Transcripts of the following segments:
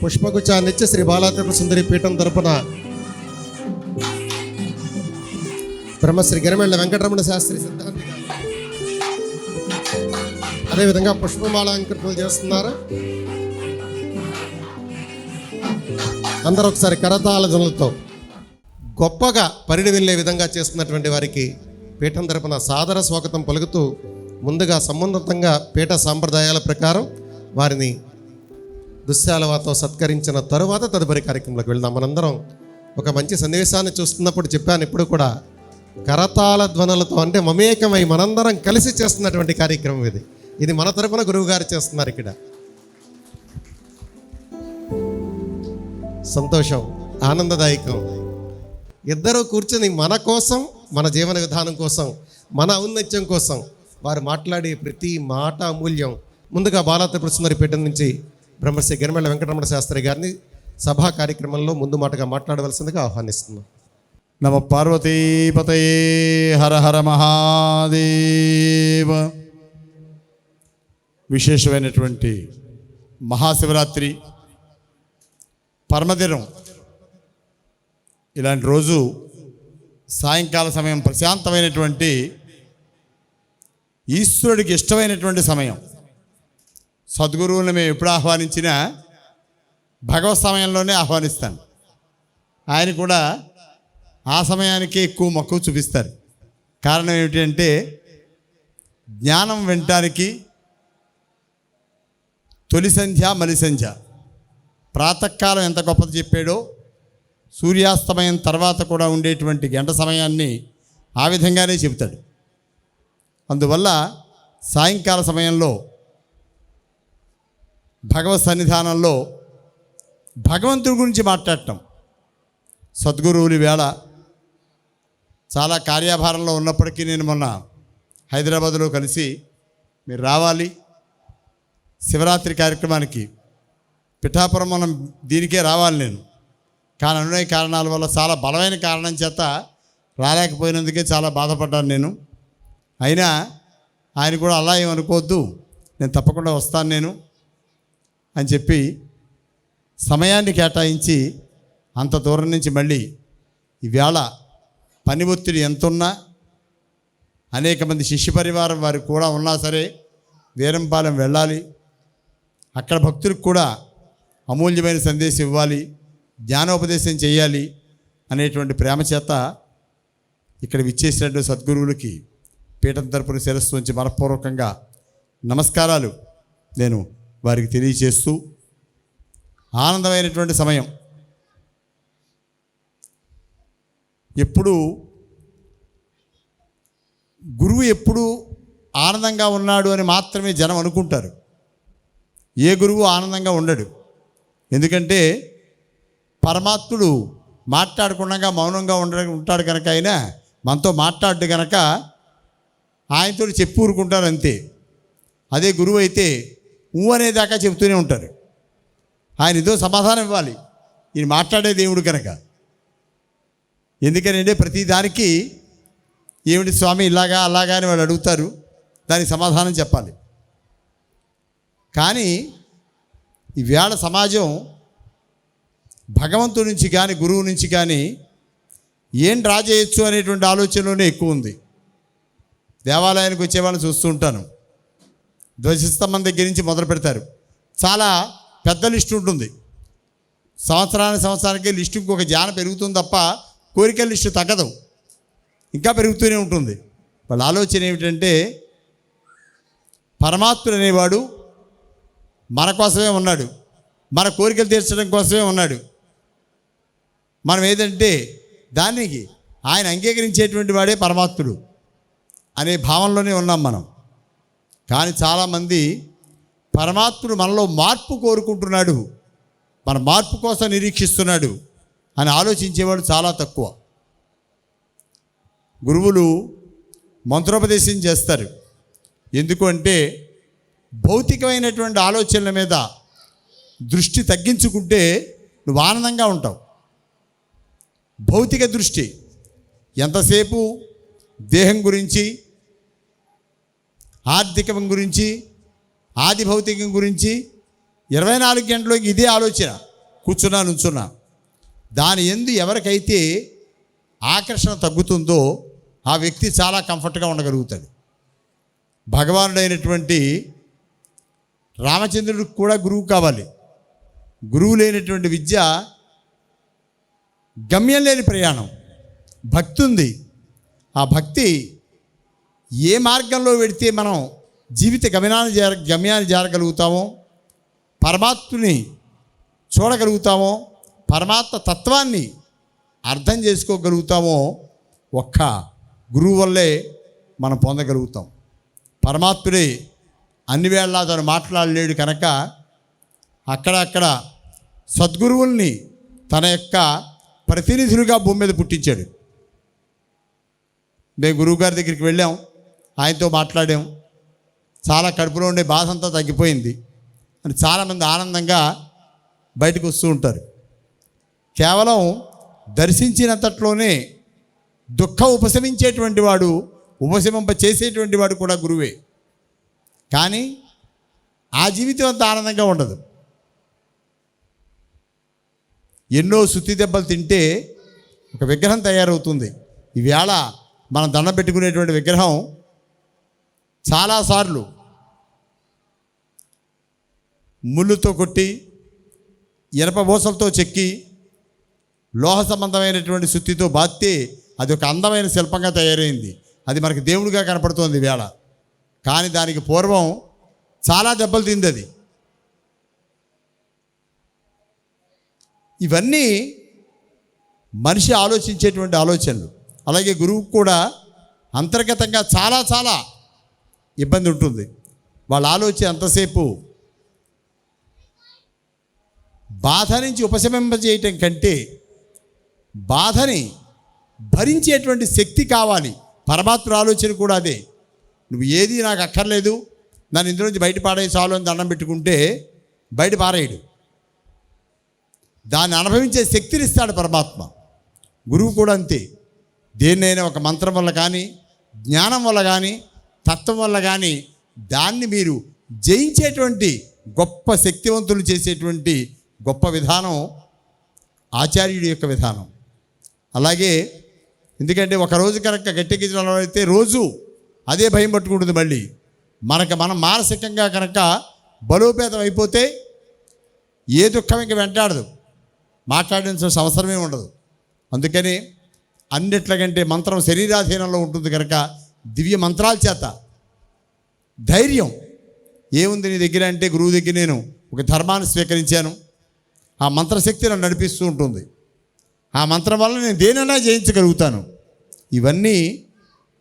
పుష్పగుచ్చాన్నిచ్చి శ్రీ బాలాత్రిపుర సుందరి పీఠం తరపున బ్రహ్మశ్రీ గిరిమెళ్ళ వెంకటరమణ శాస్త్రి సిద్ధాంతి గారు అదేవిధంగా పుష్పమాలంకరణలు చేస్తున్నారు. అందరూ ఒకసారి కరతాళ ధ్వనులతో గొప్పగా పరిడి వెళ్ళే విధంగా చేస్తున్నటువంటి వారికి పీఠం తరపున సాదర స్వాగతం పలుకుతూ ముందుగా సంబంధితంగా పీఠ సాంప్రదాయాల ప్రకారం వారిని దుశ్శాలవాతో సత్కరించిన తరువాత తదుపరి కార్యక్రమంలోకి వెళ్దాం. మనందరం ఒక మంచి సన్నివేశాన్ని చూస్తున్నప్పుడు చెప్పాను, ఇప్పుడు కూడా కరతాళ ధ్వనులతో అంటే మమేకమై మనందరం కలిసి చేస్తున్నటువంటి కార్యక్రమం ఇది మన తరపున గురువు గారు చేస్తున్నారు. ఇక్కడ సంతోషం, ఆనందదాయకం. ఇద్దరూ కూర్చొని మన కోసం, మన జీవన విధానం కోసం, మన ఔన్నత్యం కోసం వారు మాట్లాడే ప్రతి మాట అమూల్యం. ముందుగా బాలాత్రిపుర సుందరి పీఠం నుంచి బ్రహ్మశ్రీ గిరిమెళ్ళ వెంకటరమణ శాస్త్రి గారిని సభా కార్యక్రమంలో ముందు మాటగా మాట్లాడవలసిందిగా ఆహ్వానిస్తున్నాం. నమ పార్వతీపతయే హర హర మహాదేవ. విశేషమైనటువంటి మహాశివరాత్రి పరమదినం ఇలాంటి రోజు సాయంకాల సమయం ప్రశాంతమైనటువంటి ఈశ్వరుడికి ఇష్టమైనటువంటి సమయం. సద్గురువుని మేము ఎప్పుడు ఆహ్వానించినా భగవత్ సమయంలోనే ఆహ్వానిస్తాను. ఆయన కూడా ఆ సమయానికే ఎక్కువ మక్కువ చూపిస్తారు. కారణం ఏమిటంటే జ్ఞానం వినటానికి తొలి సంధ్య మలి సంధ్య ప్రాతకాలం ఎంత గొప్పది చెప్పాడో సూర్యాస్తమయం తర్వాత కూడా ఉండేటువంటి గంట సమయాన్ని ఆ విధంగానే చెబుతాడు. అందువల్ల సాయంకాల సమయంలో భగవత్ సన్నిధానంలో భగవంతుడి గురించి మాట్లాడటం. సద్గురువులు వేళ చాలా కార్యాభారంలో ఉన్నప్పటికీ నేను మొన్న హైదరాబాద్లో కలిసి మీరు రావాలి శివరాత్రి కార్యక్రమానికి, పిఠాపురం మనం దీనికే రావాలి నేను, కానీ అనునయ కారణాల వల్ల చాలా బలమైన కారణం చేత రాలేకపోయినందుకే చాలా బాధపడ్డాను నేను. అయినా ఆయన కూడా అలా ఏమనుకోవద్దు, నేను తప్పకుండా వస్తాను నేను అని చెప్పి సమయాన్ని కేటాయించి అంత దూరం నుంచి మళ్ళీ ఈవేళ పని ఒత్తిడి ఎంతున్నా అనేక మంది శిష్య పరివారం వారికి కూడా ఉన్నా సరే వీరంపాలెం వెళ్ళాలి, అక్కడ భక్తులకు కూడా అమూల్యమైన సందేశం ఇవ్వాలి, జ్ఞానోపదేశం చేయాలి అనేటువంటి ప్రేమ చేత ఇక్కడ విచ్చేసినటువంటి సద్గురువులకి పీఠం తరపున శిరస్సు నుంచి మనపూర్వకంగా నమస్కారాలు నేను వారికి తెలియచేస్తూ ఆనందమైనటువంటి సమయం. ఎప్పుడు గురువు ఎప్పుడు ఆనందంగా ఉన్నాడు అని మాత్రమే జనం అనుకుంటారు. ఏ గురువు ఆనందంగా ఉండడు. ఎందుకంటే పరమాత్ముడు మాట్లాడకుండా మౌనంగా ఉంటాడు కనుక, ఆయన మనతో మాట్లాడు కనుక ఆయనతో చెప్పి ఊరుకుంటారు అంతే. అదే గురువు అయితే అనేదాకా చెబుతూనే ఉంటారు. ఆయన ఏదో సమాధానం ఇవ్వాలి, ఈయన మాట్లాడే దేవుడు కనుక. ఎందుకనంటే ప్రతిదానికి ఏమిటి స్వామి ఇలాగా అలాగా అని వాళ్ళు అడుగుతారు, దానికి సమాధానం చెప్పాలి. కానీ ఈవేళ సమాజం భగవంతుడి నుంచి కానీ గురువు నుంచి కానీ ఏం డ్రా చేయొచ్చు అనేటువంటి ఆలోచనలోనే ఎక్కువ ఉంది. దేవాలయానికి వచ్చేవాళ్ళని చూస్తూ ఉంటాను, ధ్వజస్తంభం దగ్గర నుంచి మొదలు పెడతారు. చాలా పెద్ద లిస్టు ఉంటుంది. సంవత్సరానికి లిస్టు ఇంకొక ధ్యానం పెరుగుతుంది తప్ప కోరికల లిస్టు తగ్గదు, ఇంకా పెరుగుతూనే ఉంటుంది. వాళ్ళ ఆలోచన ఏమిటంటే పరమాత్ముడు అనేవాడు మన కోసమే ఉన్నాడు, మన కోరికలు తీర్చడం కోసమే ఉన్నాడు. మనం ఏదంటే దానికి ఆయన అంగీకరించేటువంటి వాడే పరమాత్ముడు అనే భావనలోనే ఉన్నాం మనం. కానీ చాలామంది పరమాత్ముడు మనలో మార్పు కోరుకుంటున్నాడు, మన మార్పు కోసం నిరీక్షిస్తున్నాడు అని ఆలోచించేవాడు చాలా తక్కువ. గురువులు మంత్రోపదేశం చేస్తారు. ఎందుకు అంటే భౌతికమైనటువంటి ఆలోచనల మీద దృష్టి తగ్గించుకుంటే నువ్వు ఆనందంగా ఉంటావు. భౌతిక దృష్టి ఎంతసేపు దేహం గురించి, ఆర్థికం గురించి, ఆది భౌతికం గురించి 24 గంటలకి ఇదే ఆలోచన. కూర్చున్నా నుంచున్నా దాని యందు ఎవరికైతే ఆకర్షణ తగ్గుతుందో ఆ వ్యక్తి చాలా కంఫర్ట్గా ఉండగలుగుతాడు. భగవానుడైనటువంటి రామచంద్రుడికి కూడా గురువు కావాలి. గురువు లేనటువంటి విద్య గమ్యం లేని ప్రయాణం. భక్తి ఉంది. ఆ భక్తి ఏ మార్గంలో వెడితే మనం జీవిత గమ్యాన్ని చేరగలుగుతామో, పరమాత్ముని చూడగలుగుతామో, పరమాత్మ తత్వాన్ని అర్థం చేసుకోగలుగుతామో ఒక్క గురువు వల్లే మనం పొందగలుగుతాం. పరమాత్ముడే అన్ని వేళలా తను మాట్లాడలేడు కనుక అక్కడక్కడ సద్గురువుల్ని తన యొక్క ప్రతినిధులుగా భూమి మీద పుట్టించాడు. మేము గురువుగారి దగ్గరికి వెళ్ళాం, ఆయనతో మాట్లాడాం, చాలా కడుపులో ఉండే బాధ అంతా తగ్గిపోయింది అని చాలామంది ఆనందంగా బయటకు వస్తూ ఉంటారు. కేవలం దర్శించినంతట్లోనే దుఃఖం ఉపశమించేటువంటి వాడు, ఉపశమింప చేసేటువంటి వాడు కూడా గురువే. కానీ ఆ జీవితం అంత ఆనందంగా ఉండదు. ఎన్నో సుత్తి దెబ్బలు తింటే ఒక విగ్రహం తయారవుతుంది. ఈవేళ మనం దండం పెట్టుకునేటువంటి విగ్రహం చాలాసార్లు ముళ్ళుతో కొట్టి, ఇనప బోసలతో చెక్కి, లోహ సంబంధమైనటువంటి సుత్తితో బాత్తే అది ఒక అందమైన శిల్పంగా తయారైంది. అది మనకి దేవుడిగా కనపడుతోంది వేళ. కానీ దానికి పూర్వం చాలా దెబ్బలు తింది అది. ఇవన్నీ మనిషి ఆలోచించేటువంటి ఆలోచనలు. అలాగే గురువుకు కూడా అంతర్గతంగా చాలా చాలా ఇబ్బంది ఉంటుంది. వాళ్ళ ఆలోచన అంతసేపు బాధ నుంచి ఉపశమింపజేయటం కంటే బాధని భరించేటువంటి శక్తి కావాలి. పరమాత్మ ఆలోచన కూడా అదే. నువ్వు ఏది నాకు అక్కర్లేదు, నన్ను ఇందులో నుంచి బయట పాడే చాలు అని దండం పెట్టుకుంటే బయట పారేయడు. దాన్ని అనుభవించే శక్తిని ఇస్తాడు పరమాత్మ. గురువు కూడా అంతే. దేన్నైనా ఒక మంత్రం వల్ల కానీ, జ్ఞానం వల్ల కానీ, తత్వం వల్ల కానీ దాన్ని మీరు జయించేటువంటి గొప్ప శక్తివంతులు చేసేటువంటి గొప్ప విధానం ఆచార్యుడి యొక్క విధానం. అలాగే ఎందుకంటే ఒకరోజు కనుక గట్టెక్కించడం అయితే రోజు అదే భయం పట్టుకుంటుంది. మళ్ళీ మనం మానసికంగా కనుక బలోపేతం అయిపోతే ఏ దుఃఖం ఇంక వెంటాడదు, మాట్లాడాల్సిన అవసరమే ఉండదు. అందుకని అన్నిట్లకంటే మంత్రం శరీరాధీనంలో ఉంటుంది కనుక దివ్య మంత్రాల చేత ధైర్యం ఏముంది నీ దగ్గర అంటే, గురువు దగ్గర నేను ఒక ధర్మాన్ని స్వీకరించాను, ఆ మంత్రశక్తి నన్ను నడిపిస్తూ ఉంటుంది, ఆ మంత్రం వల్ల నేను దేనైనా జయించగలుగుతాను. ఇవన్నీ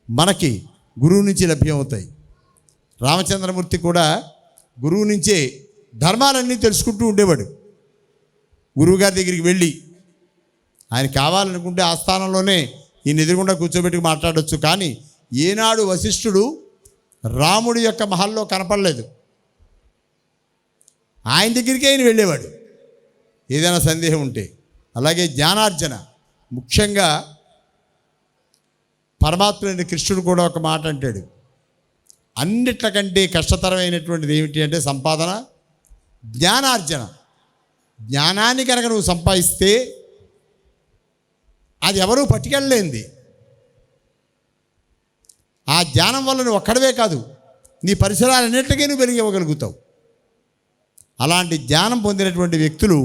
మనకి గురువు నుంచి లభ్యమవుతాయి. రామచంద్రమూర్తి కూడా గురువు నుంచే ధర్మాలన్నీ తెలుసుకుంటూ ఉండేవాడు. గురువుగారి దగ్గరికి వెళ్ళి ఆయన కావాలనుకుంటే ఆ స్థానంలోనే ఈయన ఎదురుగుండా కూర్చోబెట్టుకు మాట్లాడవచ్చు. కానీ ఏనాడు వశిష్ఠుడు రాముడి యొక్క మహల్లో కనపడలేదు. ఆయన దగ్గరికి ఆయన వెళ్ళేవాడు ఏదైనా సందేహం ఉంటే. అలాగే జ్ఞానార్జన, ముఖ్యంగా పరమాత్ముడైన కృష్ణుడు కూడా ఒక మాట అంటాడు, అన్నిట్లకంటే కష్టతరమైనటువంటిది ఏమిటి అంటే సంపాదన, జ్ఞానార్జన. జ్ఞానాన్ని కనుక నువ్వు సంపాదిస్తే అది ఎవరూ పట్టుకెళ్ళలేంది. ఆ జ్ఞానం వల్ల నువ్వు ఒక్కడవే కాదు, నీ పరిసరాలన్నింటికీ నువ్వు వెలిగివ్వగలుగుతావు. అలాంటి జ్ఞానం పొందినటువంటి వ్యక్తులు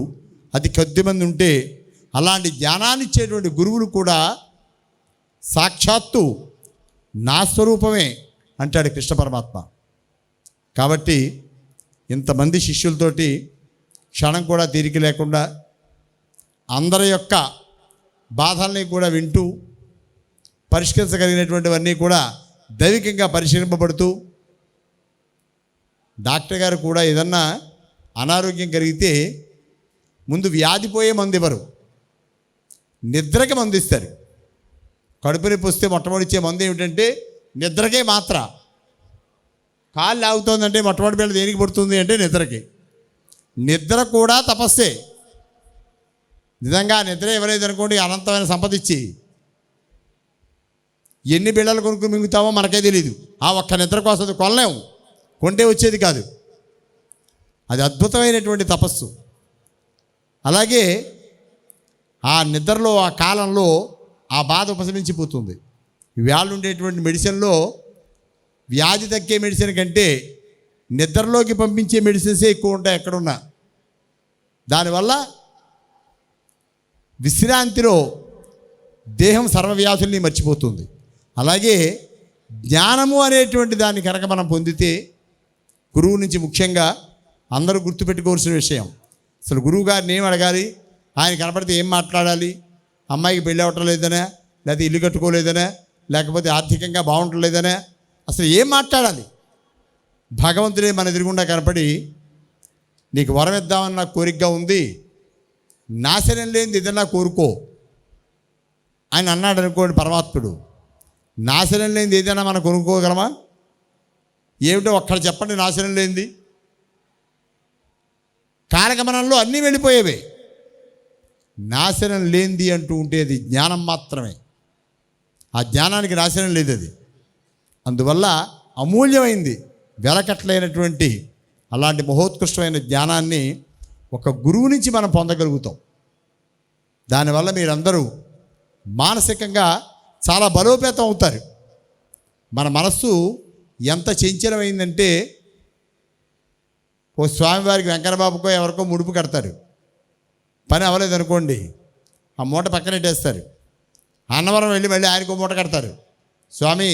అతి కొద్దిమంది ఉంటే, అలాంటి జ్ఞానాన్ని ఇచ్చేటువంటి గురువులు కూడా సాక్షాత్తు నా స్వరూపమే అంటాడు కృష్ణ పరమాత్మ. కాబట్టి ఇంతమంది శిష్యులతోటి క్షణం కూడా తీరిక లేకుండా అందరి యొక్క బాధల్ని కూడా వింటూ పరిష్కరించగలిగినటువంటివన్నీ కూడా దైవికంగా పరిశీలింపబడుతూ, డాక్టర్ గారు కూడా ఏదన్నా అనారోగ్యం కలిగితే ముందు వ్యాధిపోయే మందు ఇవ్వరు, నిద్రకి మందు ఇస్తారు. కడుపు నొప్పి వస్తే మొట్టమొదటి ఇచ్చే మందు ఏమిటంటే నిద్రకే మాత్ర. కాళ్ళు లాగుతోందంటే మొట్టమొదటి పిల్లలు దేనికి పడుతుంది అంటే నిద్రకి. నిద్ర కూడా తపస్సే. నిజంగా నిద్ర ఇవ్వలేదు అనుకోండి, అనంతమైన సంపద ఇచ్చి ఎన్ని బిళ్ళలు కొనుక్కు మింగుతామో మనకే తెలియదు. ఆ ఒక్క నిద్ర కోసం అది కొనలేము, కొంటే వచ్చేది కాదు. అది అద్భుతమైనటువంటి తపస్సు. అలాగే ఆ నిద్రలో ఆ కాలంలో ఆ బాధ ఉపశమించిపోతుంది. ఇవాళ ఉండేటువంటి మెడిసిన్లో వ్యాధి తగ్గే మెడిసిన్ కంటే నిద్రలోకి పంపించే మెడిసిన్సే ఎక్కువ ఉంటాయి ఎక్కడున్నా. దానివల్ల విశ్రాంతిలో దేహం సర్వవ్యాధుల్ని మర్చిపోతుంది. అలాగే జ్ఞానము అనేటువంటి దాన్ని కనుక మనం పొందితే, గురువు నుంచి ముఖ్యంగా అందరూ గుర్తుపెట్టుకోవాల్సిన విషయం, అసలు గురువు గారిని ఏం అడగాలి, ఆయన కనపడితే ఏం మాట్లాడాలి, అమ్మాయికి పెళ్ళి అవ్వటం లేదనే, లేకపోతే ఇల్లు కట్టుకోలేదనే, లేకపోతే ఆర్థికంగా బాగుంటలేదనే, అసలు ఏం మాట్లాడాలి? భగవంతుడే మన ఎదురుగుండా కనపడి నీకు వరం ఇద్దామని నాకు కోరికగా ఉంది, నాశనం లేనిది ఏదన్నా కోరుకో ఆయన అన్నాడు అనుకోండి. పరమాత్ముడు నాశనం లేనిది ఏదైనా మనం కొనుక్కోగలమా? ఏమిటో ఒక్కడ చెప్పండి నాశనం లేనిది. కాలగమనంలో అన్నీ వెళ్ళిపోయేవే. నాశనం లేనిది అంటూ ఉంటేది జ్ఞానం మాత్రమే. ఆ జ్ఞానానికి నాశనం లేదు. అది అందువల్ల అమూల్యమైంది, వెలకట్లైనటువంటి అలాంటి మహోత్కృష్టమైన జ్ఞానాన్ని ఒక గురువు నుంచి మనం పొందగలుగుతాం. దానివల్ల మీరందరూ మానసికంగా చాలా బలోపేతం అవుతారు. మన మనస్సు ఎంత చంచలమైందంటే, ఓ స్వామివారికి వెంకన్నబాబుకో ఎవరికో ముడుపు కడతారు, పని అవ్వలేదనుకోండి, ఆ మూట పక్కనెట్టేస్తారు. అన్నవరం వెళ్ళి మళ్ళీ ఆయనకో మూట కడతారు. స్వామి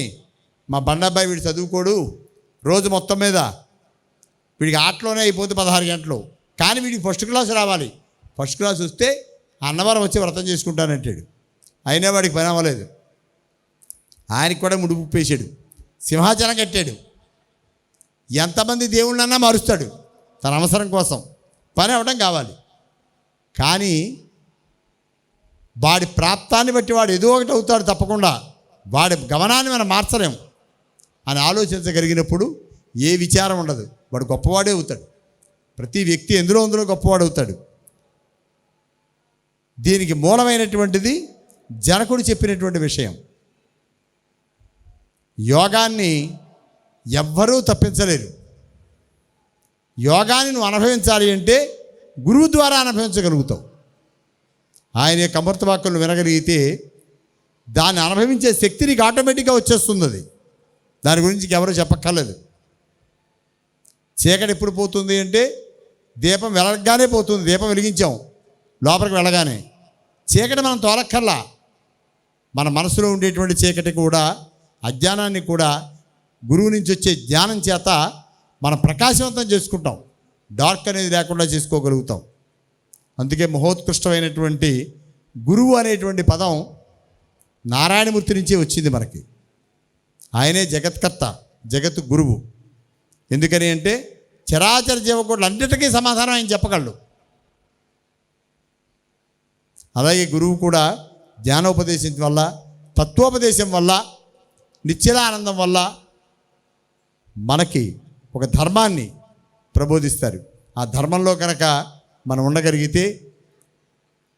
మా బండబ్బాయి వీడు చదువుకోడు, రోజు మొత్తం మీద వీడికి ఆటలోనే అయిపోతే 16 గంటలు, కానీ వీడికి ఫస్ట్ క్లాస్ రావాలి. ఫస్ట్ క్లాస్ వస్తే అన్నవరం వచ్చి వ్రతం చేసుకుంటానంటాడు. అయినా వాడికి పని అవ్వలేదు. ఆయనకి కూడా ముడుపు పేసాడు, సింహాచలం కట్టాడు, ఎంతమంది దేవుళ్ళన్నా మారుస్తాడు తన అవసరం కోసం, పని అవ్వడం కావాలి. కానీ వాడి ప్రాప్తాన్ని బట్టి వాడు ఏదో ఒకటి అవుతాడు తప్పకుండా. వాడి గమనాన్ని మనం మార్చలేం అని ఆలోచించగలిగినప్పుడు ఏ విచారం ఉండదు, వాడు గొప్పవాడే అవుతాడు. ప్రతి వ్యక్తి ఎందులో గొప్పవాడు అవుతాడు. దీనికి మూలమైనటువంటిది జనకుడు చెప్పినటువంటి విషయం. యోగాన్ని ఎవ్వరూ తప్పించలేరు. యోగాన్ని నువ్వు అనుభవించాలి అంటే గురువు ద్వారా అనుభవించగలుగుతావు. ఆయన యొక్క అమృత వాక్కులను వినగలిగితే దాన్ని అనుభవించే శక్తి నీకు ఆటోమేటిక్గా వచ్చేస్తుంది. అది దాని గురించి ఎవరూ చెప్పక్కర్లేదు. చీకటి ఎప్పుడు పోతుంది అంటే దీపం వెలగగానే పోతుంది. దీపం వెలిగించాం లోపలికి వెళ్ళగానే, చీకటి మనం తోలక్కర్లా. మన మనసులో ఉండేటువంటి చీకటి కూడా, అజ్ఞానాన్ని కూడా గురువు నుంచి వచ్చే జ్ఞానం చేత మనం ప్రకాశవంతం చేసుకుంటాం. డార్క్ అనేది లేకుండా చేసుకోగలుగుతాం. అందుకే మహోత్కృష్టమైనటువంటి గురువు అనేటువంటి పదం నారాయణమూర్తి నుంచే వచ్చింది మనకి. ఆయనే జగత్కర్త, జగత్ గురువు. ఎందుకని అంటే చరాచర జీవకోట్లు అన్నిటికీ సమాధానం ఆయన చెప్పగలడు. అలాగే గురువు కూడా జ్ఞానోపదేశం వల్ల, తత్వోపదేశం వల్ల, నిశ్చలానందం వల్ల మనకి ఒక ధర్మాన్ని ప్రబోధిస్తారు. ఆ ధర్మంలో కనుక మనం ఉండగలిగితే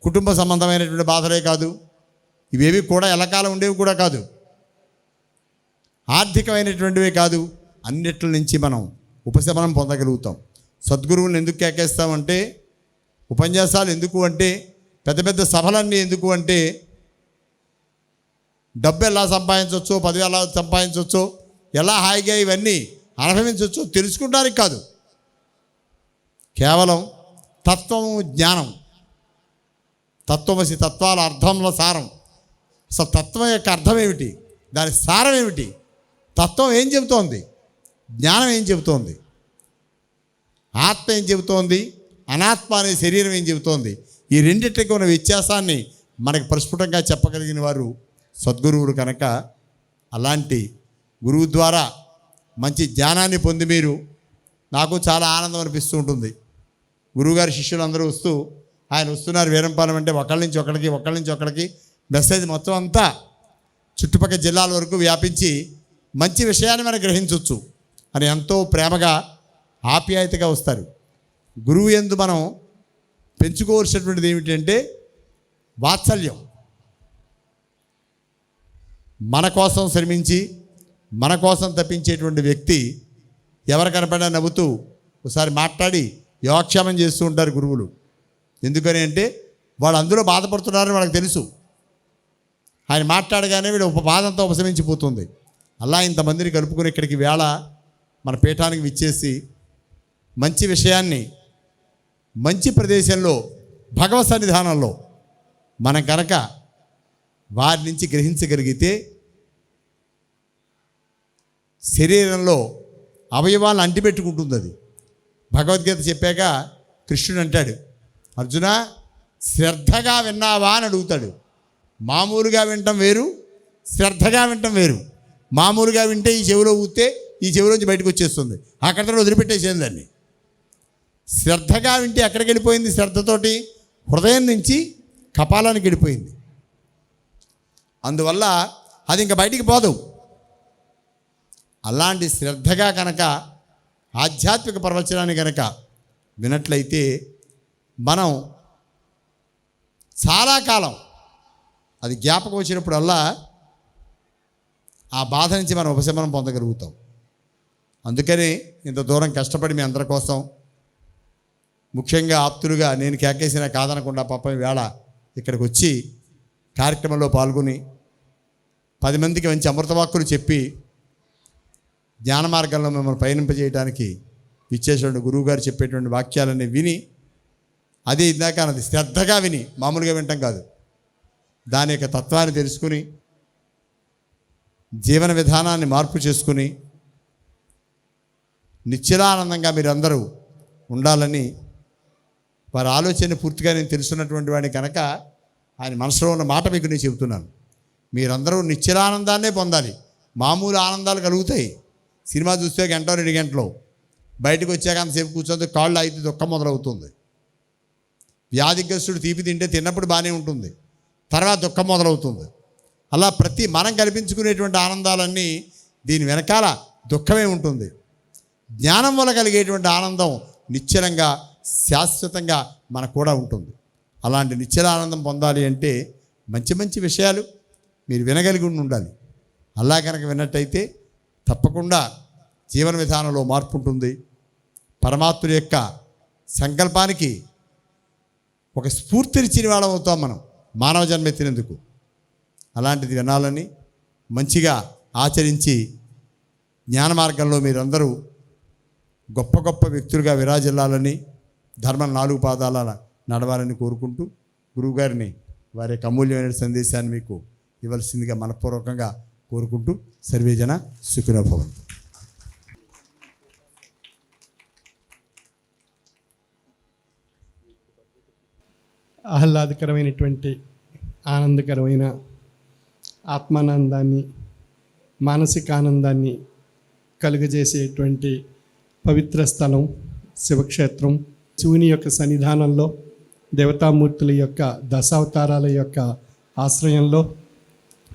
కుటుంబ సంబంధమైనటువంటి బాధలే కాదు, ఇవేవి కూడా ఎల్లకాలం ఉండేవి కూడా కాదు, ఆర్థికమైనటువంటివే కాదు, అన్నిటి నుంచి మనం ఉపశమనం పొందగలుగుతాం. సద్గురువులను ఎందుకు కేకేస్తామంటే, ఉపన్యాసాలు ఎందుకు అంటే, పెద్ద పెద్ద సభలన్నీ ఎందుకు అంటే, డబ్బు ఎలా సంపాదించవచ్చో, పదవి ఎలా సంపాదించవచ్చో, ఎలా హాయిగా ఇవన్నీ అనుభవించవచ్చో తెలుసుకుంటానికి కాదు. కేవలం తత్వము, జ్ఞానం, తత్వమసి, తత్వాల అర్థంలో సారం. అసలు తత్వం యొక్క అర్థం ఏమిటి, దాని సారం ఏమిటి, తత్వం ఏం చెబుతోంది, జ్ఞానం ఏం చెబుతోంది, ఆత్మ ఏం చెబుతోంది, అనాత్మ అనే శరీరం ఏం చెబుతోంది, ఈ రెండింటికి ఉన్న వ్యత్యాసాన్ని మనకు ప్రస్ఫుటంగా చెప్పగలిగిన వారు సద్గురువులు. కనుక అలాంటి గురువు ద్వారా మంచి జ్ఞానాన్ని పొంది మీరు, నాకు చాలా ఆనందం అనిపిస్తూ ఉంటుంది. గురువుగారి శిష్యులు అందరూ వస్తూ, ఆయన వస్తున్నారు వీరంపాలెం అంటే ఒకళ్ళ నుంచి ఒకళ్ళకి మెసేజ్ మొత్తం అంతా చుట్టుపక్కల జిల్లాల వరకు వ్యాపించి మంచి విషయాన్ని మనం గ్రహించవచ్చు అని ఎంతో ప్రేమగా, ఆప్యాయతగా వస్తారు. గురువు యందు మనం పెంచుకోవాల్సినటువంటిది ఏమిటంటే వాత్సల్యం. మన కోసం శ్రమించి మన కోసం తప్పించేటువంటి వ్యక్తి ఎవరు కనపడినా నవ్వుతూ ఒకసారి మాట్లాడి యోగక్షేమం చేస్తూ ఉంటారు గురువులు. ఎందుకని అంటే వాళ్ళు అందులో బాధపడుతున్నారని వాళ్ళకి తెలుసు. ఆయన మాట్లాడగానే వీడు బాధంతా ఉపశమించిపోతుంది. అలా ఇంతమందిని కలుపుకొని ఇక్కడికి వేళ మన పీఠానికి విచ్చేసి మంచి విషయాన్ని మంచి ప్రదేశంలో భగవత్ సన్నిధానంలో మనం కనుక వారి నుంచి గ్రహించగలిగితే శరీరంలో అవయవాలను అంటిపెట్టుకుంటుంది. అది భగవద్గీత చెప్పాక కృష్ణుడు అంటాడు, అర్జున శ్రద్ధగా విన్నావా అని అడుగుతాడు. మామూలుగా వినటం వేరు, శ్రద్ధగా వినటం వేరు. మామూలుగా వింటే ఈ చెవిలో ఊస్తే ఈ చెవిలోంచి బయటకు వచ్చేస్తుంది, అక్కడితో వదిలిపెట్టేసేది దాన్ని. శ్రద్ధగా వింటే ఎక్కడికి వెళ్ళిపోయింది? శ్రద్ధతోటి హృదయం నుంచి కపాలానికి వెళ్ళిపోయింది. అందువల్ల అది ఇంకా బయటికి పోదు. అలాంటి శ్రద్ధగా కనుక ఆధ్యాత్మిక ప్రవచనాన్ని కనుక వినట్లయితే మనం చాలా కాలం అది జ్ఞాపకం వచ్చినప్పుడల్లా ఆ బాధ నుంచి మనం ఉపశమనం పొందగలుగుతాం. అందుకని ఇంత దూరం కష్టపడి మీ అందరి కోసం, ముఖ్యంగా ఆప్తులుగా నేను కేకేసినా కాదనకుండా పాపం వేళ ఇక్కడికి వచ్చి కార్యక్రమంలో పాల్గొని 10 మందికి మంచి అమృతవాక్కులు చెప్పి జ్ఞాన మార్గంలో మిమ్మల్ని పయనింపజేయడానికి ఇచ్చేటువంటి గురువుగారు చెప్పేటువంటి వాక్యాలన్నీ విని, అదే ఇందాక అన్నది శ్రద్ధగా విని, మామూలుగా వినటం కాదు, దాని యొక్క తత్వాన్ని తెలుసుకుని జీవన విధానాన్ని మార్పు చేసుకుని నిశ్చలానందంగా మీరందరూ ఉండాలని వారి ఆలోచన పూర్తిగా నేను తెలుసున్నటువంటి వాడిని కనుక ఆయన మనసులో ఉన్న మాట మీకు నేను చెబుతున్నాను. మీరందరూ నిశ్చలానందాన్నే పొందాలి. మామూలు ఆనందాలు కలుగుతాయి. సినిమా చూస్తే 1-2 గంటలు, బయటకు వచ్చాక అంతసేపు కూర్చొని కాళ్ళు అయితే దుఃఖం మొదలవుతుంది. వ్యాధిగ్రస్తుడు తీపి తింటే తిన్నప్పుడు బాగానే ఉంటుంది, తర్వాత దుఃఖం మొదలవుతుంది. అలా మనం కల్పించుకునేటువంటి ఆనందాలన్నీ దీని వెనకాల దుఃఖమే ఉంటుంది. జ్ఞానం వల్ల కలిగేటువంటి ఆనందం నిశ్చలంగా శాశ్వతంగా మనకు కూడా ఉంటుంది. అలాంటి నిశ్చల ఆనందం పొందాలి అంటే మంచి మంచి విషయాలు మీరు వినగలిగి ఉండాలి. అలా కనుక విన్నట్టయితే తప్పకుండా జీవన విధానంలో మార్పు ఉంటుంది. పరమాత్ముడి యొక్క సంకల్పానికి ఒక స్ఫూర్తినిచ్చిన వాళ్ళం అవుతాం మనం మానవ జన్మ ఎత్తినందుకు. అలాంటిది వినాలని, మంచిగా ఆచరించి జ్ఞాన మార్గంలో మీరందరూ గొప్ప గొప్ప వ్యక్తులుగా విరాజిల్లాలని, ధర్మం 4 పాదాల నడవాలని కోరుకుంటూ గురువుగారిని వారి యొక్క అమూల్యమైన సందేశాన్ని మీకు ఇవ్వాల్సిందిగా మనపూర్వకంగా కోరుకుంటూ సర్వేజన సుఖినో భవంతు. ఆహ్లాదకరమైనటువంటి ఆనందకరమైన ఆత్మానందాన్ని, మానసిక ఆనందాన్ని కలుగజేసేటువంటి పవిత్ర స్థలం శివక్షేత్రం. శివుని యొక్క సన్నిధానంలో దేవతామూర్తుల యొక్క దశావతారాల యొక్క ఆశ్రయంలో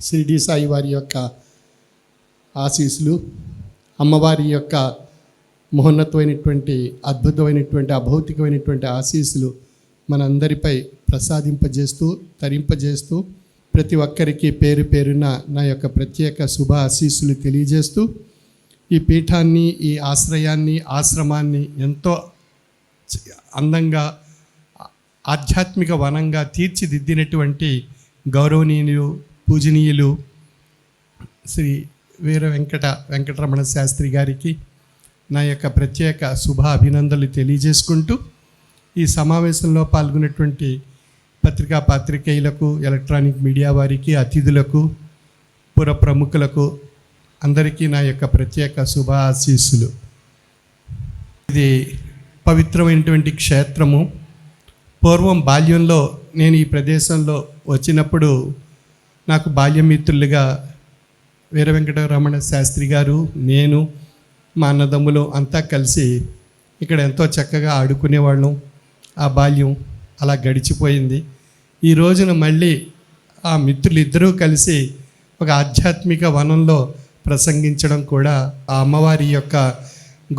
షిరిడి సాయి వారి యొక్క ఆశీస్సులు, అమ్మవారి యొక్క మహోన్నతమైనటువంటి అద్భుతమైనటువంటి అభౌతికమైనటువంటి ఆశీస్సులు మనందరిపై ప్రసాదింపజేస్తూ తరింపజేస్తూ ప్రతి ఒక్కరికి పేరు పేరున నా యొక్క ప్రత్యేక శుభ ఆశీస్సులు తెలియజేస్తూ ఈ పీఠాన్ని, ఈ ఆశ్రయాన్ని, ఆశ్రమాన్ని ఎంతో అందంగా ఆధ్యాత్మిక వనంగా తీర్చిదిద్దినటువంటి గౌరవనీయులు, పూజనీయులు శ్రీ వీర వెంకటరమణ శాస్త్రి గారికి నా యొక్క ప్రత్యేక శుభ అభినందనలు తెలియజేసుకుంటూ ఈ సమావేశంలో పాల్గొన్నటువంటి పాత్రికేయులకు, ఎలక్ట్రానిక్ మీడియా వారికి, అతిథులకు, పుర ప్రముఖులకు అందరికీ నా యొక్క ప్రత్యేక శుభ ఆశీస్సులు. ఇది పవిత్రమైనటువంటి క్షేత్రము. పూర్వం బాల్యంలో నేను ఈ ప్రదేశంలో వచ్చినప్పుడు నాకు బాల్యమిత్రులుగా వీర వెంకటరమణ శాస్త్రి గారు, నేను, మా అన్నదమ్ములు అంతా కలిసి ఇక్కడ ఎంతో చక్కగా ఆడుకునేవాళ్ళం. ఆ బాల్యం అలా గడిచిపోయింది. ఈ రోజున మళ్ళీ ఆ మిత్రులు ఇద్దరూ కలిసి ఒక ఆధ్యాత్మిక వనంలో ప్రసంగించడం కూడా ఆ అమ్మవారి యొక్క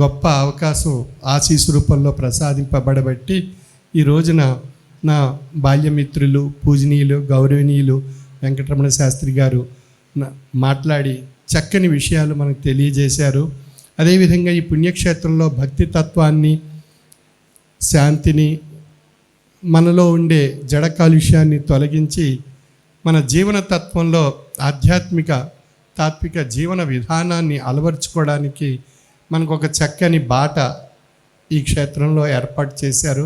గొప్ప అవకాశం ఆశీస్సు రూపంలో ప్రసాదింపబడబట్టి ఈ రోజున నా బాల్యమిత్రులు, పూజనీయులు, గౌరవనీయులు వెంకటరమణ శాస్త్రి గారు మాట్లాడి చక్కని విషయాలు మనకు తెలియజేశారు. అదేవిధంగా ఈ పుణ్యక్షేత్రంలో భక్తి తత్వాన్ని, శాంతిని, మనలో ఉండే జడ కాలుష్యాన్ని తొలగించి మన జీవన తత్వంలో ఆధ్యాత్మిక తాత్విక జీవన విధానాన్ని అలవర్చుకోవడానికి మనకు ఒక చక్కని బాట ఈ క్షేత్రంలో ఏర్పాటు చేశారు.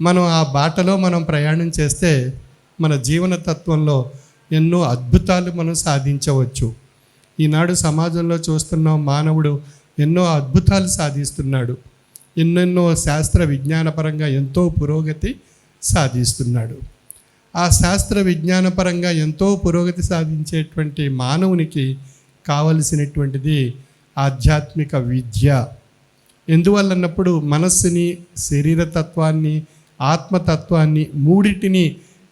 మనం ఆ బాటలో మనం ప్రయాణం చేస్తే మన జీవన తత్వంలో ఎన్నో అద్భుతాలు మనం సాధించవచ్చు. ఈనాడు సమాజంలో చూస్తున్నాం, మానవుడు ఎన్నో అద్భుతాలు సాధిస్తున్నాడు, ఎన్నెన్నో శాస్త్ర విజ్ఞానపరంగా ఎంతో పురోగతి సాధిస్తున్నాడు. ఆ శాస్త్ర విజ్ఞానపరంగా ఎంతో పురోగతి సాధించేటువంటి మానవునికి కావలసినటువంటిది ఆధ్యాత్మిక విద్య. ఎందువల్లన్నప్పుడు మనస్సుని, శరీరతత్వాన్ని, ఆత్మతత్వాన్ని మూడిటిని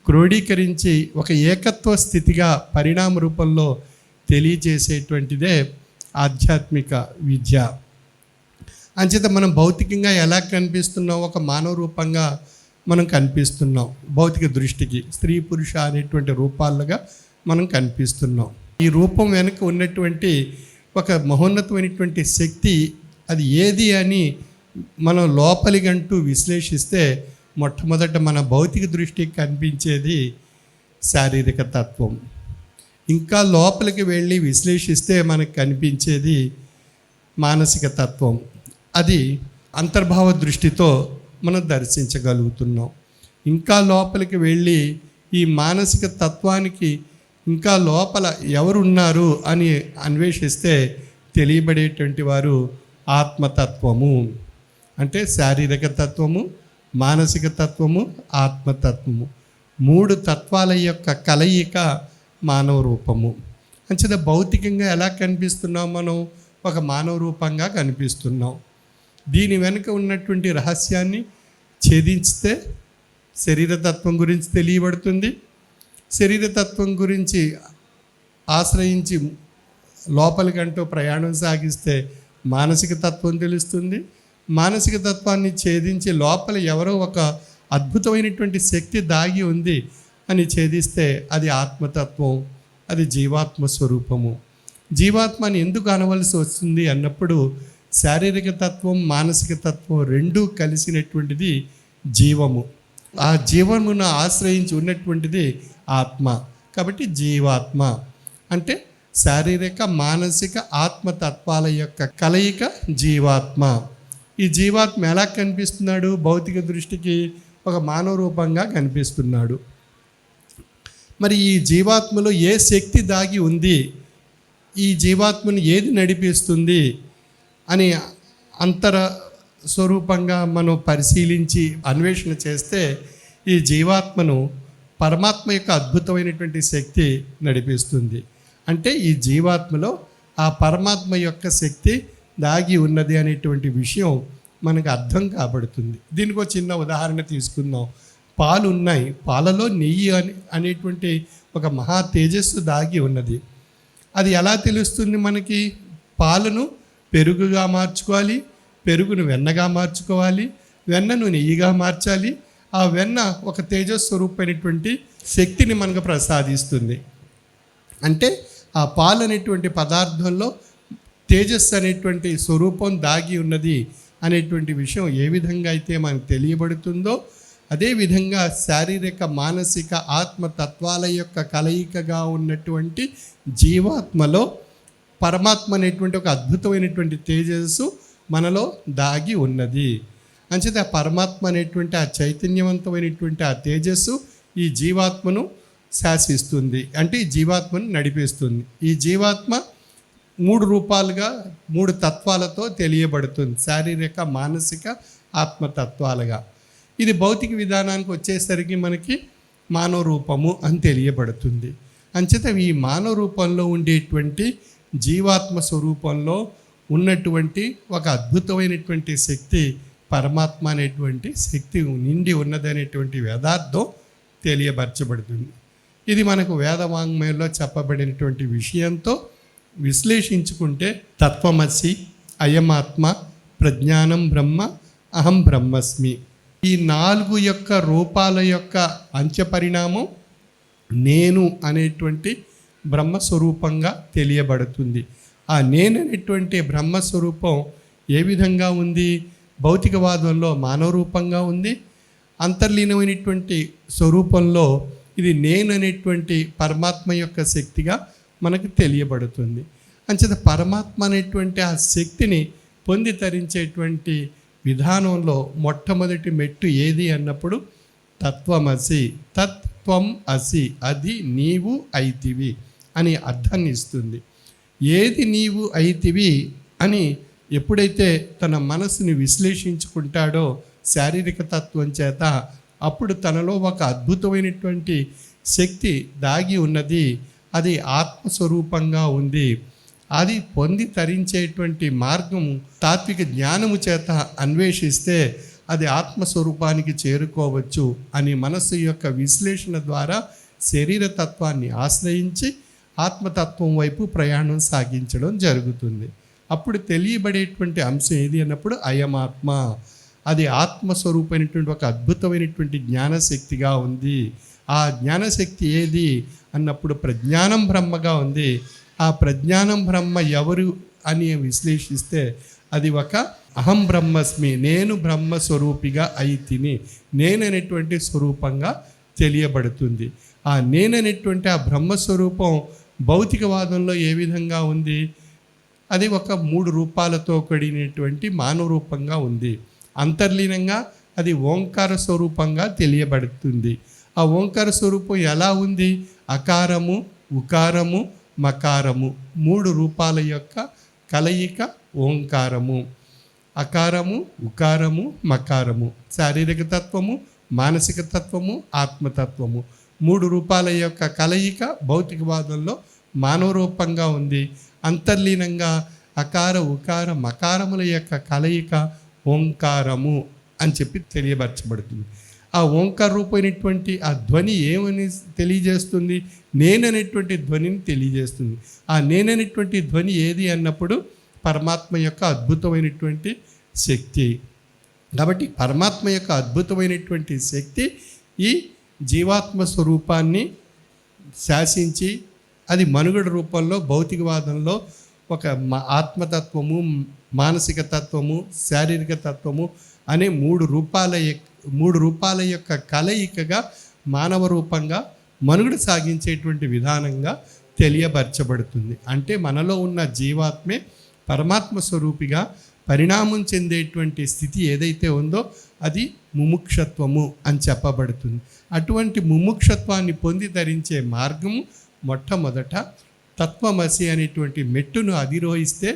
క్రోడీకరించి ఒక ఏకత్వ స్థితిగా పరిణామ రూపంలో తెలియజేసేటువంటిదే ఆధ్యాత్మిక విద్య. అంచేత మనం భౌతికంగా ఎలా కనిపిస్తున్నాం, ఒక మానవ రూపంగా మనం కనిపిస్తున్నాం. భౌతిక దృష్టికి స్త్రీ పురుష అనేటువంటి రూపాలుగా మనం కనిపిస్తున్నాం. ఈ రూపం వెనుక ఉన్నటువంటి ఒక మహోన్నతమైనటువంటి శక్తి అది ఏది అని మనం లోపలిగంటూ విశ్లేషిస్తే మొట్టమొదట మన భౌతిక దృష్టికి కనిపించేది శారీరక తత్వం. ఇంకా లోపలికి వెళ్ళి విశ్లేషిస్తే మనకు కనిపించేది మానసిక తత్వం. అది అంతర్భావ దృష్టితో మనం దర్శించగలుగుతున్నాం. ఇంకా లోపలికి వెళ్ళి ఈ మానసిక తత్వానికి ఇంకా లోపల ఎవరున్నారు అని అన్వేషిస్తే తెలియబడేటువంటి వారు ఆత్మతత్వము. అంటే శారీరక తత్వము, మానసిక తత్వము, ఆత్మతత్వము, మూడు తత్వాల యొక్క కలయిక మానవ రూపము. అంచేత భౌతికంగా ఎలా కనిపిస్తున్నాం, మనం ఒక మానవ రూపంగా కనిపిస్తున్నాం. దీని వెనుక ఉన్నటువంటి రహస్యాన్ని ఛేదించితే శరీరతత్వం గురించి తెలియబడుతుంది. శరీరతత్వం గురించి ఆశ్రయించి లోపలికంటూ ప్రయాణం సాగిస్తే మానసిక తత్వం తెలుస్తుంది. మానసిక తత్వాన్ని ఛేదించి లోపల ఎవరో ఒక అద్భుతమైనటువంటి శక్తి దాగి ఉంది అని ఛేదిస్తే అది ఆత్మతత్వం, అది జీవాత్మ స్వరూపము. జీవాత్మని ఎందుకు అనవలసి వస్తుంది అన్నప్పుడు శారీరక తత్వం, మానసిక తత్వం రెండూ కలిసినటువంటిది జీవము. ఆ జీవమును ఆశ్రయించి ఉన్నటువంటిది ఆత్మ. కాబట్టి జీవాత్మ అంటే శారీరక, మానసిక, ఆత్మతత్వాల యొక్క కలయిక జీవాత్మ. ఈ జీవాత్మ ఎలా కనిపిస్తున్నాడు? భౌతిక దృష్టికి ఒక మానవ రూపంగా కనిపిస్తున్నాడు. మరి ఈ జీవాత్మలో ఏ శక్తి దాగి ఉంది, ఈ జీవాత్మను ఏది నడిపిస్తుంది అని అంతర స్వరూపంగా మనం పరిశీలించి అన్వేషణ చేస్తే ఈ జీవాత్మను పరమాత్మ యొక్క అద్భుతమైనటువంటి శక్తి నడిపిస్తుంది. అంటే ఈ జీవాత్మలో ఆ పరమాత్మ యొక్క శక్తి దాగి ఉన్నది అనేటువంటి విషయం మనకు అర్థం కాబడుతుంది. దీనికి ఒక చిన్న ఉదాహరణ తీసుకుందాం. పాలు ఉన్నాయి, పాలలో నెయ్యి అనేటువంటి ఒక మహా తేజస్సు దాగి ఉన్నది. అది ఎలా తెలుస్తుంది మనకి? పాలను పెరుగుగా మార్చుకోవాలి, పెరుగును వెన్నగా మార్చుకోవాలి, వెన్నను నెయ్యిగా మార్చాలి. ఆ వెన్న ఒక తేజస్వరూపమైనటువంటి శక్తిని మనకు ప్రసాదిస్తుంది. అంటే ఆ పాలు అనేటువంటి పదార్థంలో తేజస్సు అనేటువంటి స్వరూపం దాగి ఉన్నది అనేటువంటి విషయం ఏ విధంగా అయితే మనకు తెలియబడుతుందో అదేవిధంగా శారీరక, మానసిక, ఆత్మతత్వాల యొక్క కలయికగా ఉన్నటువంటి జీవాత్మలో పరమాత్మ అనేటువంటి ఒక అద్భుతమైనటువంటి తేజస్సు మనలో దాగి ఉన్నది. అంచేత ఆ పరమాత్మ అనేటువంటి ఆ చైతన్యవంతమైనటువంటి ఆ తేజస్సు ఈ జీవాత్మను శాసిస్తుంది, అంటే ఈ జీవాత్మను నడిపిస్తుంది. ఈ జీవాత్మ మూడు రూపాలుగా, మూడు తత్వాలతో తెలియబడుతుంది, శారీరక, మానసిక, ఆత్మతత్వాలుగా. ఇది భౌతిక విధానానికి వచ్చేసరికి మనకి మానవ రూపము అని తెలియబడుతుంది. అంచేత ఈ మానవ రూపంలో ఉండేటువంటి జీవాత్మ స్వరూపంలో ఉన్నటువంటి ఒక అద్భుతమైనటువంటి శక్తి పరమాత్మ అనేటువంటి శక్తి నిండి ఉన్నదనేటువంటి యథార్థం తెలియపరచబడుతుంది. ఇది మనకు వేదవాంగ్మయంలో చెప్పబడినటువంటి విషయంతో విశ్లేషించుకుంటే తత్వమసి, అయమాత్మ, ప్రజ్ఞానం బ్రహ్మ, అహం బ్రహ్మస్మి, ఈ నాలుగు యొక్క రూపాల యొక్క అంత్యపరిణామం నేను అనేటువంటి బ్రహ్మస్వరూపంగా తెలియబడుతుంది. ఆ నేను అనేటువంటి బ్రహ్మస్వరూపం ఏ విధంగా ఉంది? భౌతికవాదంలో మానవ రూపంగా ఉంది, అంతర్లీనమైనటువంటి స్వరూపంలో ఇది నేను అనేటువంటి పరమాత్మ యొక్క శక్తిగా మనకు తెలియబడుతుంది. అంచేత పరమాత్మ అనేటువంటి ఆ శక్తిని పొంది తరించేటువంటి విధానంలో మొట్టమొదటి మెట్టు ఏది అన్నప్పుడు తత్వమసి, తత్వం అసి, అది నీవు అయితివి అని అర్థాన్ని ఇస్తుంది. ఏది నీవు అయితివి అని ఎప్పుడైతే తన మనసుని విశ్లేషించుకుంటాడో శారీరక తత్వం చేత, అప్పుడు తనలో ఒక అద్భుతమైనటువంటి శక్తి దాగి ఉన్నది. అది ఆత్మస్వరూపంగా ఉంది. అది పొంది తరించేటువంటి మార్గం తాత్విక జ్ఞానము చేత అన్వేషిస్తే అది ఆత్మస్వరూపానికి చేరుకోవచ్చు అని మనస్సు యొక్క విశ్లేషణ ద్వారా శరీర తత్వాన్ని ఆశ్రయించి ఆత్మతత్వం వైపు ప్రయాణం సాగించడం జరుగుతుంది. అప్పుడు తెలియబడేటువంటి అంశం ఏది అన్నప్పుడు అయమాత్మ, అది ఆత్మస్వరూపమైనటువంటి ఒక అద్భుతమైనటువంటి జ్ఞానశక్తిగా ఉంది. ఆ జ్ఞానశక్తి ఏది అన్నప్పుడు ప్రజ్ఞానం బ్రహ్మగా ఉంది. ఆ ప్రజ్ఞానం బ్రహ్మ ఎవరు అని విశ్లేషిస్తే అది ఒక అహం బ్రహ్మస్మి, నేను బ్రహ్మస్వరూపిగా అయితిని, నేననేటువంటి స్వరూపంగా తెలియబడుతుంది. ఆ నేననేటువంటి ఆ బ్రహ్మస్వరూపం భౌతికవాదంలో ఏ విధంగా ఉంది? అది ఒక 3 రూపాలతో కూడినటువంటి మానవ రూపంగా ఉంది. అంతర్లీనంగా అది ఓంకార స్వరూపంగా తెలియబడుతుంది. ఆ ఓంకార స్వరూపం ఎలా ఉంది? అకారము, ఉకారము, మకారము 3 రూపాల యొక్క కలయిక ఓంకారము. అకారము, ఉకారము, మకారము, శారీరక తత్వము, మానసిక తత్వము, ఆత్మతత్వము 3 రూపాల యొక్క కలయిక భౌతికవాదంలో మానవ రూపంగా ఉంది. అంతర్లీనంగా అకార, ఉకార, మకారముల యొక్క కలయిక ఓంకారము అని చెప్పి తెలియపరచబడుతుంది. ఆ ఓంకార రూపమైనటువంటి ఆ ధ్వని ఏమని తెలియజేస్తుంది? నేననేటువంటి ధ్వనిని తెలియజేస్తుంది. ఆ నేననేటువంటి ధ్వని ఏది అన్నప్పుడు పరమాత్మ యొక్క అద్భుతమైనటువంటి శక్తి. కాబట్టి పరమాత్మ యొక్క అద్భుతమైనటువంటి శక్తి ఈ జీవాత్మ స్వరూపాన్ని శాసించి అది మనుగడ రూపంలో భౌతికవాదంలో ఒక ఆత్మతత్వము, మానసిక తత్వము, శారీరక తత్వము అనే 3 రూపాల యొక్క కలయికగా మానవ రూపంగా మనుగడ సాగించేటువంటి విధానంగా తెలియపరచబడుతుంది. అంటే మనలో ఉన్న జీవాత్మే పరమాత్మ స్వరూపిగా పరిణామం చెందేటువంటి స్థితి ఏదైతే ఉందో అది ముముక్షత్వము అని చెప్పబడుతుంది. అటువంటి ముముక్షత్వాన్ని పొంది ధరించే మార్గము మొట్టమొదట తత్వమసి అనేటువంటి మెట్టును అధిరోహిస్తే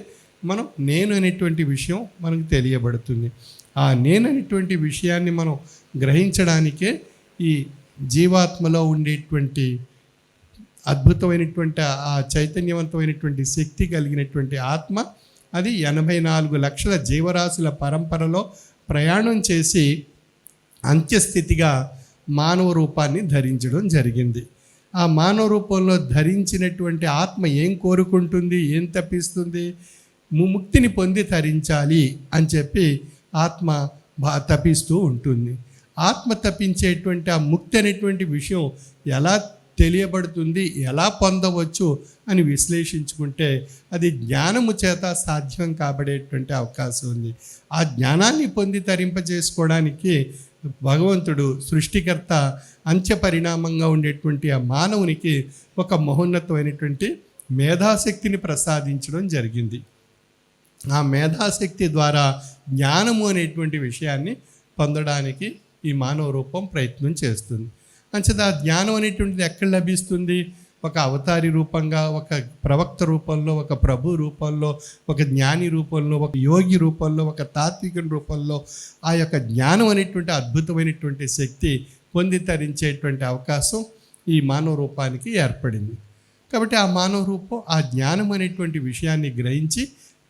మనం నేను అనేటువంటి విషయం మనకు తెలియబడుతుంది. ఆ నేను అనేటువంటి విషయాన్ని మనం గ్రహించడానికే ఈ జీవాత్మలో ఉండేటువంటి అద్భుతమైనటువంటి ఆ చైతన్యవంతమైనటువంటి శక్తి కలిగినటువంటి ఆత్మ అది 84 లక్షల జీవరాశుల పరంపరలో ప్రయాణం చేసి అంత్యస్థితిగా మానవ రూపాన్ని ధరించడం జరిగింది. ఆ మానవ రూపంలో ధరించినటువంటి ఆత్మ ఏం కోరుకుంటుంది, ఏం తప్పిస్తుంది? ముక్తిని పొంది తరించాలి అని చెప్పి ఆత్మ తపిస్తూ ఉంటుంది. ఆత్మ తప్పించేటువంటి ఆ ముక్తి అనేటువంటి విషయం ఎలా తెలియబడుతుంది, ఎలా పొందవచ్చు అని విశ్లేషించుకుంటే అది జ్ఞానము చేత సాధ్యం కాబడేటువంటి అవకాశం ఉంది. ఆ జ్ఞానాన్ని పొంది తరింపజేసుకోవడానికి భగవంతుడు సృష్టికర్త అంత్య పరిణామంగా ఉండేటువంటి ఆ మానవునికి ఒక మహోన్నతమైనటువంటి మేధాశక్తిని ప్రసాదించడం జరిగింది. ఆ మేధాశక్తి ద్వారా జ్ఞానము అనేటువంటి విషయాన్ని పొందడానికి ఈ మానవ రూపం ప్రయత్నం చేస్తుంది. అంచేత ఆ జ్ఞానం అనేటువంటిది ఎక్కడ లభిస్తుంది? ఒక అవతారి రూపంగా, ఒక ప్రవక్త రూపంలో, ఒక ప్రభు రూపంలో, ఒక జ్ఞాని రూపంలో, ఒక యోగి రూపంలో, ఒక తాత్వికుని రూపంలో ఆ యొక్క జ్ఞానం అనేటువంటి అద్భుతమైనటువంటి శక్తి పొంది తరించేటువంటి అవకాశం ఈ మానవ రూపానికి ఏర్పడింది. కాబట్టి ఆ మానవ రూపం ఆ జ్ఞానం అనేటువంటి విషయాన్ని గ్రహించి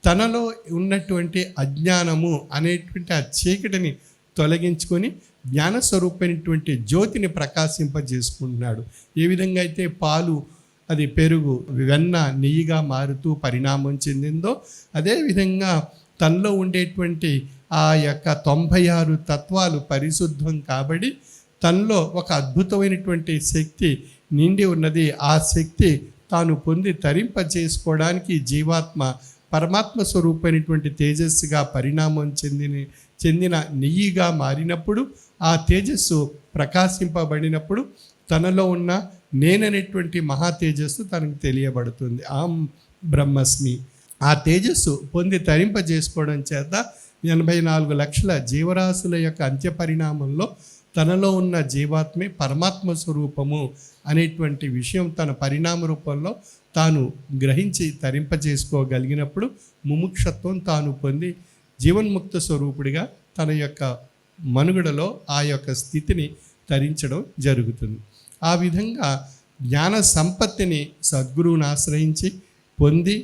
తనలో ఉన్నటువంటి అజ్ఞానము అనేటువంటి ఆ చీకటిని తొలగించుకొని జ్ఞానస్వరూపమైనటువంటి జ్యోతిని ప్రకాశింపజేసుకుంటున్నాడు. ఏ విధంగా అయితే పాలు, అది పెరుగు, వెన్న, నెయ్యిగా మారుతూ పరిణామం చెందిందో అదేవిధంగా తనలో ఉండేటువంటి ఆ యొక్క 96 తత్వాలు పరిశుద్ధం కాబట్టి తనలో ఒక అద్భుతమైనటువంటి శక్తి నిండి ఉన్నది. ఆ శక్తి తాను పొంది తరింపజేసుకోవడానికి జీవాత్మ పరమాత్మ స్వరూపమైనటువంటి తేజస్సుగా పరిణామం చెందిన నెయ్యిగా మారినప్పుడు ఆ తేజస్సు ప్రకాశింపబడినప్పుడు తనలో ఉన్న నేననేటువంటి మహా తేజస్సు తనకు తెలియబడుతుంది. ఆం బ్రహ్మస్మి. ఆ తేజస్సు పొంది తరింపజేసుకోవడం చేత 84 లక్షల జీవరాశుల యొక్క అంత్య పరిణామంలో తనలో ఉన్న జీవాత్మే పరమాత్మ స్వరూపము అనేటువంటి విషయం తన పరిణామ రూపంలో తాను గ్రహించి తరింపజేసుకోగలిగినప్పుడు ముముక్షత్వం తాను పొంది జీవన్ముక్త స్వరూపుడిగా తన యొక్క మనుగడలో ఆ యొక్క స్థితిని తరించడం జరుగుతుంది. ఆ విధంగా జ్ఞాన సంపత్తిని సద్గురువుని ఆశ్రయించి పొంది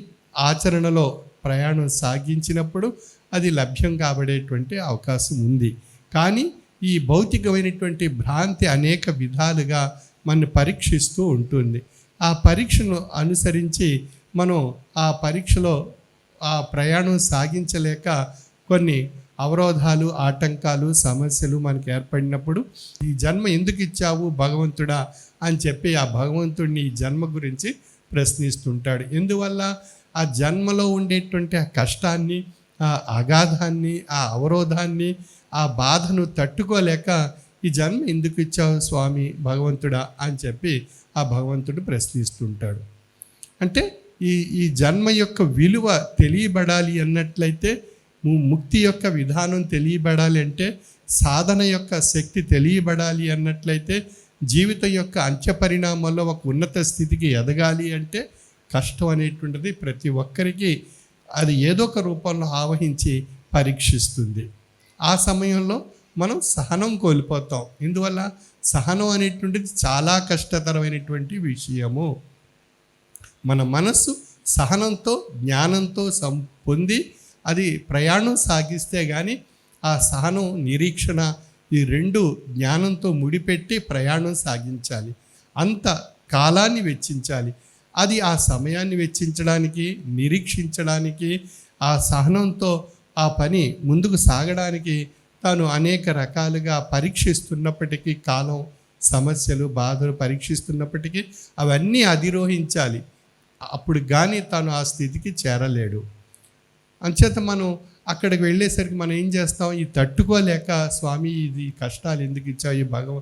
ఆచరణలో ప్రయాణం సాగించినప్పుడు అది లభ్యం కాబడేటువంటి అవకాశం ఉంది. కానీ ఈ భౌతికమైనటువంటి భ్రాంతి అనేక విధాలుగా మన పరీక్షిస్తూ ఉంటుంది. ఆ పరీక్షను అనుసరించి మనం ఆ పరీక్షలో ఆ ప్రయాణం సాగించలేక కొన్ని అవరోధాలు, ఆటంకాలు, సమస్యలు మనకు ఏర్పడినప్పుడు ఈ జన్మ ఎందుకు ఇచ్చావు భగవంతుడా అని చెప్పి ఆ భగవంతుడిని ఈ జన్మ గురించి ప్రశ్నిస్తుంటాడు. ఎందువల్ల ఆ జన్మలో ఉండేటువంటి ఆ కష్టాన్ని, ఆ అగాధాన్ని, ఆ అవరోధాన్ని, ఆ బాధను తట్టుకోలేక ఈ జన్మ ఎందుకు ఇచ్చావు స్వామి భగవంతుడా అని చెప్పి ఆ భగవంతుడు ప్రశ్నిస్తుంటాడు. అంటే ఈ జన్మ యొక్క విలువ తెలియబడాలి అన్నట్లయితే, ముక్తి యొక్క విధానం తెలియబడాలి అంటే, సాధన యొక్క శక్తి తెలియబడాలి అన్నట్లయితే, జీవితం యొక్క అంత్య పరిణామాల్లో ఒక ఉన్నత స్థితికి ఎదగాలి అంటే కష్టం అనేటువంటిది ప్రతి ఒక్కరికి అది ఏదో ఒక రూపంలో ఆవహించి పరీక్షిస్తుంది. ఆ సమయంలో మనం సహనం కోల్పోతాం. ఇందువల్ల సహనం అనేటువంటిది చాలా కష్టతరమైనటువంటి విషయము. మన మనస్సు సహనంతో, జ్ఞానంతో పొంది అది ప్రయాణం సాగిస్తే కానీ ఆ సహనం, నిరీక్షణ ఈ రెండు జ్ఞానంతో ముడిపెట్టి ప్రయాణం సాగించాలి. అంత కాలాన్ని వెచ్చించాలి. అది ఆ సమయాన్ని వెచ్చించడానికి, నిరీక్షించడానికి, ఆ సహనంతో ఆ పని ముందుకు సాగడానికి తాను అనేక రకాలుగా పరీక్షిస్తున్నప్పటికీ, కాలం, సమస్యలు, బాధలు పరీక్షిస్తున్నప్పటికీ అవన్నీ అధిరోహించాలి. అప్పుడు కానీ తాను ఆ స్థితికి చేరలేడు. అంచేత మనం అక్కడికి వెళ్ళేసరికి మనం ఏం చేస్తాం, ఈ తట్టుకోలేక స్వామి ఇది కష్టాలు ఎందుకు ఇచ్చావు,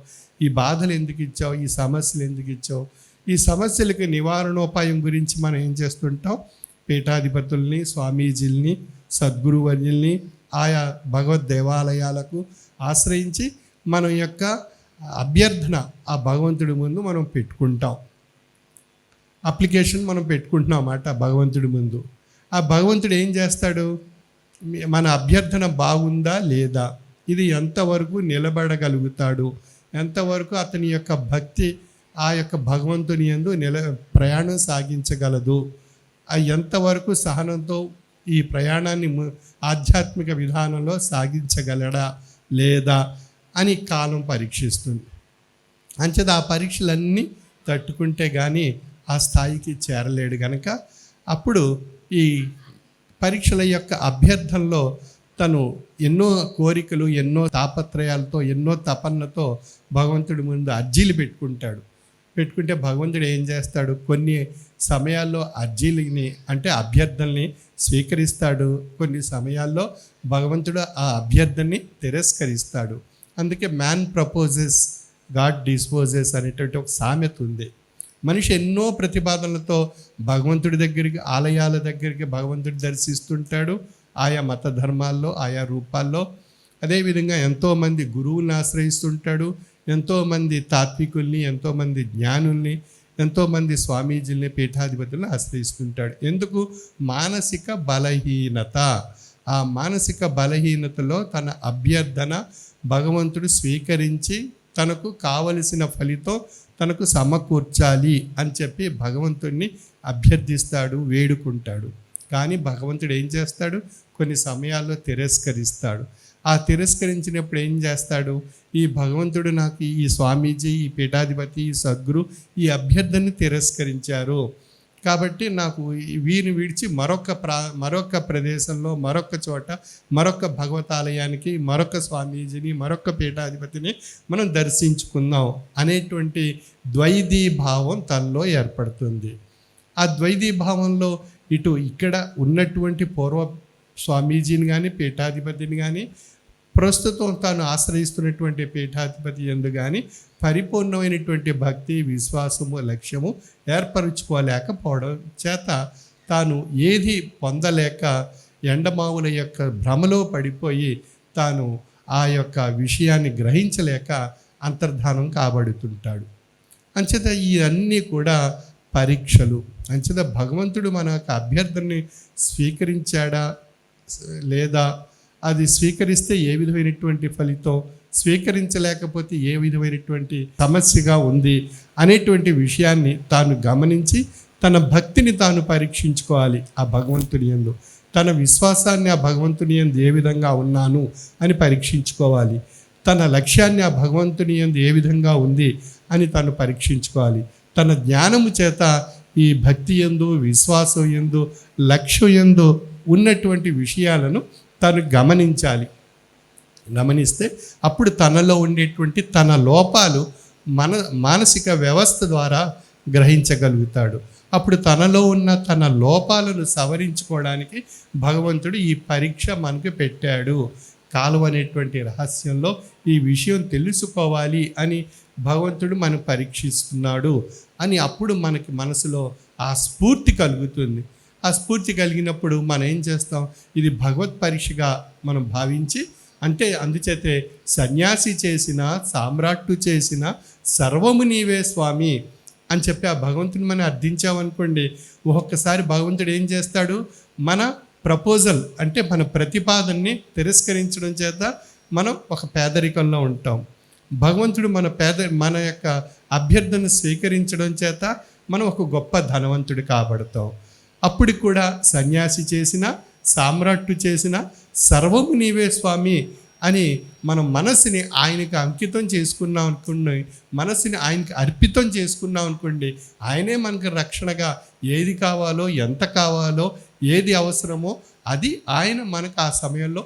ఈ బాధలు ఎందుకు ఇచ్చావు, ఈ సమస్యలు ఎందుకు ఇచ్చావు, ఈ సమస్యలకు నివారణోపాయం గురించి మనం ఏం చేస్తుంటాం, పీఠాధిపతుల్ని, స్వామీజీల్ని, సద్గురువర్యుల్ని, ఆయా భగవద్ దేవాలయాలకు ఆశ్రయించి మన యొక్క అభ్యర్థన ఆ భగవంతుడి ముందు మనం పెట్టుకుంటాం. అప్లికేషన్ మనం పెట్టుకుంటున్నాం అన్నమాట భగవంతుడి ముందు. ఆ భగవంతుడు ఏం చేస్తాడు, మన అభ్యర్థన బాగుందా లేదా, ఇది ఎంతవరకు నిలబడగలుగుతాడు, ఎంతవరకు అతని యొక్క భక్తి ఆ యొక్క భగవంతుని యందు ప్రయాణం సాగించగలదు, ఎంతవరకు సహనంతో ఈ ప్రయాణాన్ని ఆధ్యాత్మిక విధానంలో సాగించగలడా లేదా అని కాలం పరీక్షిస్తుంది. అంచేత ఆ పరీక్షలన్నీ తట్టుకుంటే కానీ ఆ స్థాయికి చేరలేడు కనుక అప్పుడు ఈ పరీక్షల యొక్క అభ్యర్థనలో తను ఎన్నో కోరికలు, ఎన్నో తాపత్రయాలతో, ఎన్నో తపన్నతో భగవంతుడి ముందు అర్జీలు పెట్టుకుంటే భగవంతుడు ఏం చేస్తాడు, కొన్ని సమయాల్లో అర్జీలని అంటే అభ్యర్థనని స్వీకరిస్తాడు, కొన్ని సమయాల్లో భగవంతుడు ఆ అభ్యర్థనని తిరస్కరిస్తాడు. అందుకే మ్యాన్ ప్రపోజెస్, గాడ్ డిస్పోజెస్ అనేటువంటి ఒక సామెత ఉంది. మనిషి ఎన్నో ప్రతిపాదనలతో భగవంతుడి దగ్గరికి, ఆలయాల దగ్గరికి భగవంతుడి దర్శిస్తుంటాడు, ఆయా మత ధర్మాల్లో, ఆయా రూపాల్లో. అదేవిధంగా ఎంతోమంది గురువుల్ని ఆశ్రయిస్తుంటాడు, ఎంతోమంది తాత్వికుల్ని, ఎంతోమంది జ్ఞానుల్ని, ఎంతోమంది స్వామీజీల్ని, పీఠాధిపతుల్ని ఆశ్రయిస్తుంటాడు. ఎందుకు? మానసిక బలహీనత. ఆ మానసిక బలహీనతలో తన అభ్యర్థన భగవంతుడు స్వీకరించి తనకు కావలసిన ఫలితం తనకు సమకూర్చాలి అని చెప్పి భగవంతుడిని అభ్యర్థిస్తాడు, వేడుకుంటాడు. కానీ భగవంతుడు ఏం చేస్తాడు, కొన్ని సమయాల్లో తిరస్కరిస్తాడు. ఆ తిరస్కరించినప్పుడు ఏం చేస్తాడు, ఈ భగవంతుడు నాకు, ఈ స్వామీజీ, ఈ పీఠాధిపతి, ఈ సద్గురు ఈ అభ్యర్థనని తిరస్కరించారు కాబట్టి నాకు వీరిని విడిచి మరొక ప్రదేశంలో, మరొక చోట, మరొక భగవతాలయానికి, మరొక స్వామీజీని, మరొక పీఠాధిపతిని మనం దర్శించుకుందాం అనేటువంటి ద్వైధీభావం తనలో ఏర్పడుతుంది. ఆ ద్వైధీభావంలో ఇక్కడ ఉన్నటువంటి పూర్వ స్వామీజీని కానీ, పీఠాధిపతిని కానీ ప్రస్తుతం తాను ఆశ్రయిస్తున్నటువంటి పీఠాధిపతి యందు కానీ పరిపూర్ణమైనటువంటి భక్తి, విశ్వాసము, లక్ష్యము ఏర్పరచుకోలేకపోవడం చేత తాను ఏది పొందలేక ఎండమావుల యొక్క భ్రమలో పడిపోయి తాను ఆ యొక్క విషయాన్ని గ్రహించలేక అంతర్ధానం కాబడుతుంటాడు. అంచేత ఇవన్నీ కూడా పరీక్షలు. అంచేత భగవంతుడు మన యొక్క అభ్యర్థనని స్వీకరించాడా లేదా, అది స్వీకరిస్తే ఏ విధమైనటువంటి ఫలితం, స్వీకరించలేకపోతే ఏ విధమైనటువంటి సమస్యగా ఉంది అనేటువంటి విషయాన్ని తాను గమనించి తన భక్తిని తాను పరీక్షించుకోవాలి ఆ భగవంతుని యందు. తన విశ్వాసాన్ని ఆ భగవంతుని యందు ఏ విధంగా ఉన్నాను అని పరీక్షించుకోవాలి. తన లక్ష్యాన్ని ఆ భగవంతుని యందు ఏ విధంగా ఉంది అని తాను పరీక్షించుకోవాలి. తన జ్ఞానము చేత ఈ భక్తి యందు, విశ్వాసం యందు, లక్ష్యం యందు ఉన్నటువంటి విషయాలను తాను గమనించాలి. గమనిస్తే అప్పుడు తనలో ఉండేటువంటి తన లోపాలు మానసిక వ్యవస్థ ద్వారా గ్రహించగలుగుతాడు. అప్పుడు తనలో ఉన్న తన లోపాలను సవరించుకోవడానికి భగవంతుడు ఈ పరీక్ష మనకు పెట్టాడు. కాలం అనేటువంటి రహస్యంలో ఈ విషయం తెలుసుకోవాలి అని భగవంతుడు మనం పరీక్షిస్తున్నాడు అని అప్పుడు మనకి మనసులో ఆ స్ఫూర్తి కలుగుతుంది. ఆ స్ఫూర్తి కలిగినప్పుడు మనం ఏం చేస్తాం, ఇది భగవత్ పరీక్షగా మనం భావించి, అంటే అందుచేతే సన్యాసి చేసిన, సామ్రాట్టు చేసిన సర్వము నీవే స్వామి అని చెప్పి ఆ భగవంతుని మనం అర్థించామనుకోండి, ఒక్కొక్కసారి భగవంతుడు ఏం చేస్తాడు, మన ప్రపోజల్ అంటే మన ప్రతిపాదనని తిరస్కరించడం చేత మనం ఒక పేదరికంలో ఉంటాం. భగవంతుడు మన యొక్క అభ్యర్థన స్వీకరించడం చేత మనం ఒక గొప్ప ధనవంతుడు కాబడతాం. అప్పుడు కూడా సన్యాసి చేసిన, సామ్రాట్టు చేసిన సర్వము నీవే స్వామి అని మనం మనసుని ఆయనకి అంకితం చేసుకున్నాం అనుకోండి, మనసుని ఆయనకి అర్పితం చేసుకున్నాం అనుకోండి, ఆయనే మనకు రక్షణగా ఏది కావాలో, ఎంత కావాలో, ఏది అవసరమో అది ఆయన మనకు ఆ సమయంలో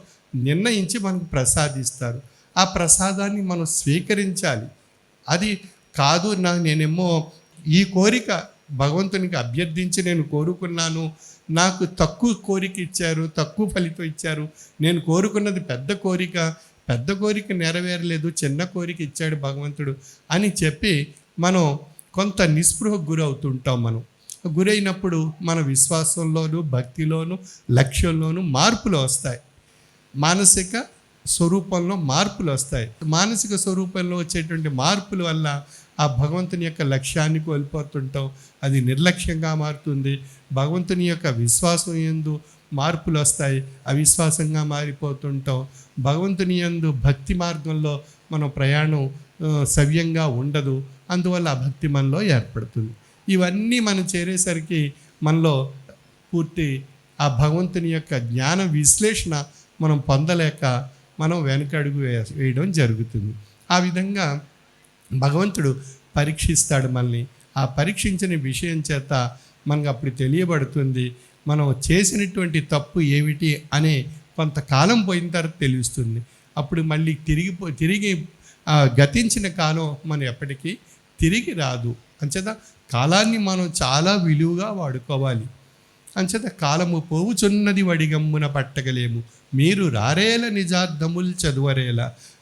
నిర్ణయించి మనకు ప్రసాదిస్తారు. ఆ ప్రసాదాన్ని మనం స్వీకరించాలి. అది కాదు నేనేమో ఈ కోరిక భగవంతునికి అభ్యర్థించి నేను కోరుకున్నాను, నాకు తక్కువ కోరిక ఇచ్చారు, తక్కువ ఫలితం ఇచ్చారు, నేను కోరుకున్నది పెద్ద కోరిక నెరవేరలేదు, చిన్న కోరిక ఇచ్చాడు భగవంతుడు అని చెప్పి మనం కొంత నిస్పృహకు గురవుతుంటాం. మనం గురైనప్పుడు మన విశ్వాసంలోనూ, భక్తిలోనూ, లక్ష్యంలోనూ మార్పులు వస్తాయి. మానసిక స్వరూపంలో మార్పులు వస్తాయి. మానసిక స్వరూపంలో వచ్చేటువంటి మార్పుల వల్ల ఆ భగవంతుని యొక్క లక్ష్యాన్ని కోల్పోతుంటాం, అది నిర్లక్ష్యంగా మారుతుంది. భగవంతుని యొక్క విశ్వాసం యందు మార్పులు వస్తాయి, అవిశ్వాసంగా మారిపోతుంటాం. భగవంతుని యందు భక్తి మార్గంలో మనం ప్రయాణం సవ్యంగా ఉండదు, అందువల్ల ఆ భక్తి మనలో ఏర్పడుతుంది. ఇవన్నీ మనం చేరేసరికి మనలో పూర్తి ఆ భగవంతుని యొక్క జ్ఞాన విశ్లేషణ మనం పొందలేక మనం వెనకడుగు వేయడం జరుగుతుంది. ఆ విధంగా భగవంతుడు పరీక్షిస్తాడు మనల్ని. ఆ పరీక్షించిన విషయం చేత మనకు అప్పుడు తెలియబడుతుంది మనం చేసినటువంటి తప్పు ఏమిటి అనే కొంతకాలం పోయిన తర్వాత తెలుస్తుంది. అప్పుడు మళ్ళీ తిరిగి గతించిన కాలం మనం ఎప్పటికీ తిరిగి రాదు. అంచేత కాలాన్ని మనం చాలా విలువగా వాడుకోవాలి. అంచేత కాలము పోవుచున్నది వడిగమ్మున పట్టగలేము, మీరు రారేల నిజార్థముల్ చదువరేల,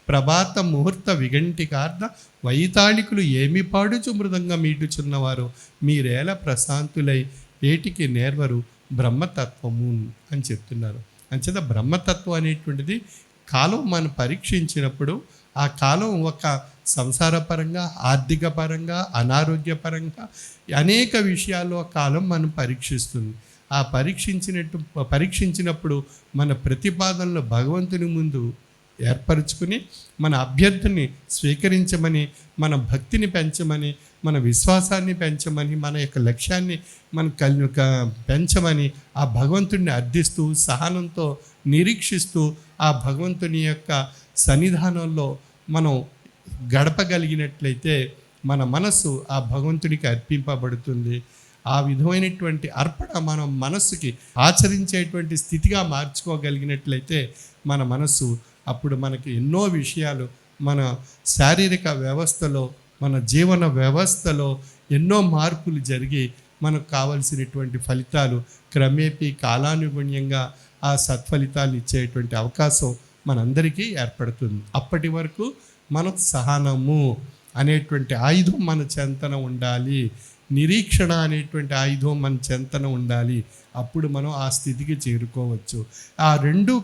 ప్రభాత ముహూర్త విగంటికార్థ వైతాళికులు ఏమి పాడుచు మృదంగా మీటుచున్నవారు, మీరేల ప్రశాంతులై ఏటికి నేర్వరు బ్రహ్మతత్వము అని చెప్తున్నారు. అంచేత బ్రహ్మతత్వం అనేటువంటిది కాలం మనం పరీక్షించినప్పుడు ఆ కాలం ఒక సంసారపరంగా, ఆర్థిక పరంగా, అనారోగ్యపరంగా అనేక విషయాల్లో ఆ కాలం మనం పరీక్షిస్తుంది. ఆ పరీక్షించినప్పుడు మన ప్రతిపాదనలు భగవంతుని ముందు ఏర్పరచుకుని మన అభ్యర్థిని స్వీకరించమని, మన భక్తిని పెంచమని, మన విశ్వాసాన్ని పెంచమని, మన యొక్క లక్ష్యాన్ని పెంచమని ఆ భగవంతుడిని అర్థిస్తూ సహనంతో నిరీక్షిస్తూ ఆ భగవంతుని యొక్క సన్నిధానంలో మనం గడపగలిగినట్లయితే మన మనస్సు ఆ భగవంతుడికి అర్పింపబడుతుంది. ఆ విధమైనటువంటి అర్పణ మనం మనస్సుకి ఆచరించేటువంటి స్థితిగా మార్చుకోగలిగినట్లయితే మన మనస్సు అప్పుడు మనకి ఎన్నో విషయాలు మన శారీరక వ్యవస్థలో, మన జీవన వ్యవస్థలో ఎన్నో మార్పులు జరిగి మనకు కావలసినటువంటి ఫలితాలు క్రమేపీ కాలానుగుణ్యంగా ఆ సత్ఫలితాలు ఇచ్చేటువంటి అవకాశం మనందరికీ ఏర్పడుతుంది. అప్పటి వరకు మనం సహనము అనేటువంటి ఆయుధం మన చెంతన ఉండాలి, నిరీక్షణ అనేటువంటి ఆయుధం మన చెంతన ఉండాలి. అప్పుడు మనం ఆ స్థితికి చేరుకోవచ్చు. ఆ రెండు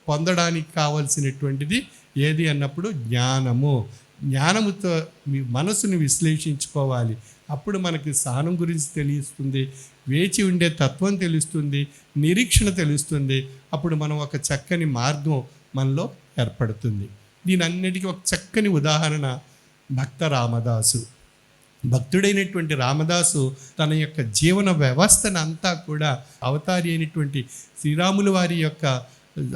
పొందడానికి కావలసినటువంటిది ఏది అన్నప్పుడు జ్ఞానము. జ్ఞానముతో మీ మనసుని విశ్లేషించుకోవాలి. అప్పుడు మనకి సహనం గురించి తెలుస్తుంది, వేచి ఉండే తత్వం తెలుస్తుంది, నిరీక్షణ తెలుస్తుంది. అప్పుడు మనం ఒక చక్కని మార్గం మనలో ఏర్పడుతుంది. దీనన్నిటికీ ఒక చక్కని ఉదాహరణ భక్త రామదాసు. భక్తుడైనటువంటి రామదాసు తన యొక్క జీవన వ్యవస్థను అంతా కూడా అవతారి అయినటువంటి శ్రీరాముల వారి యొక్క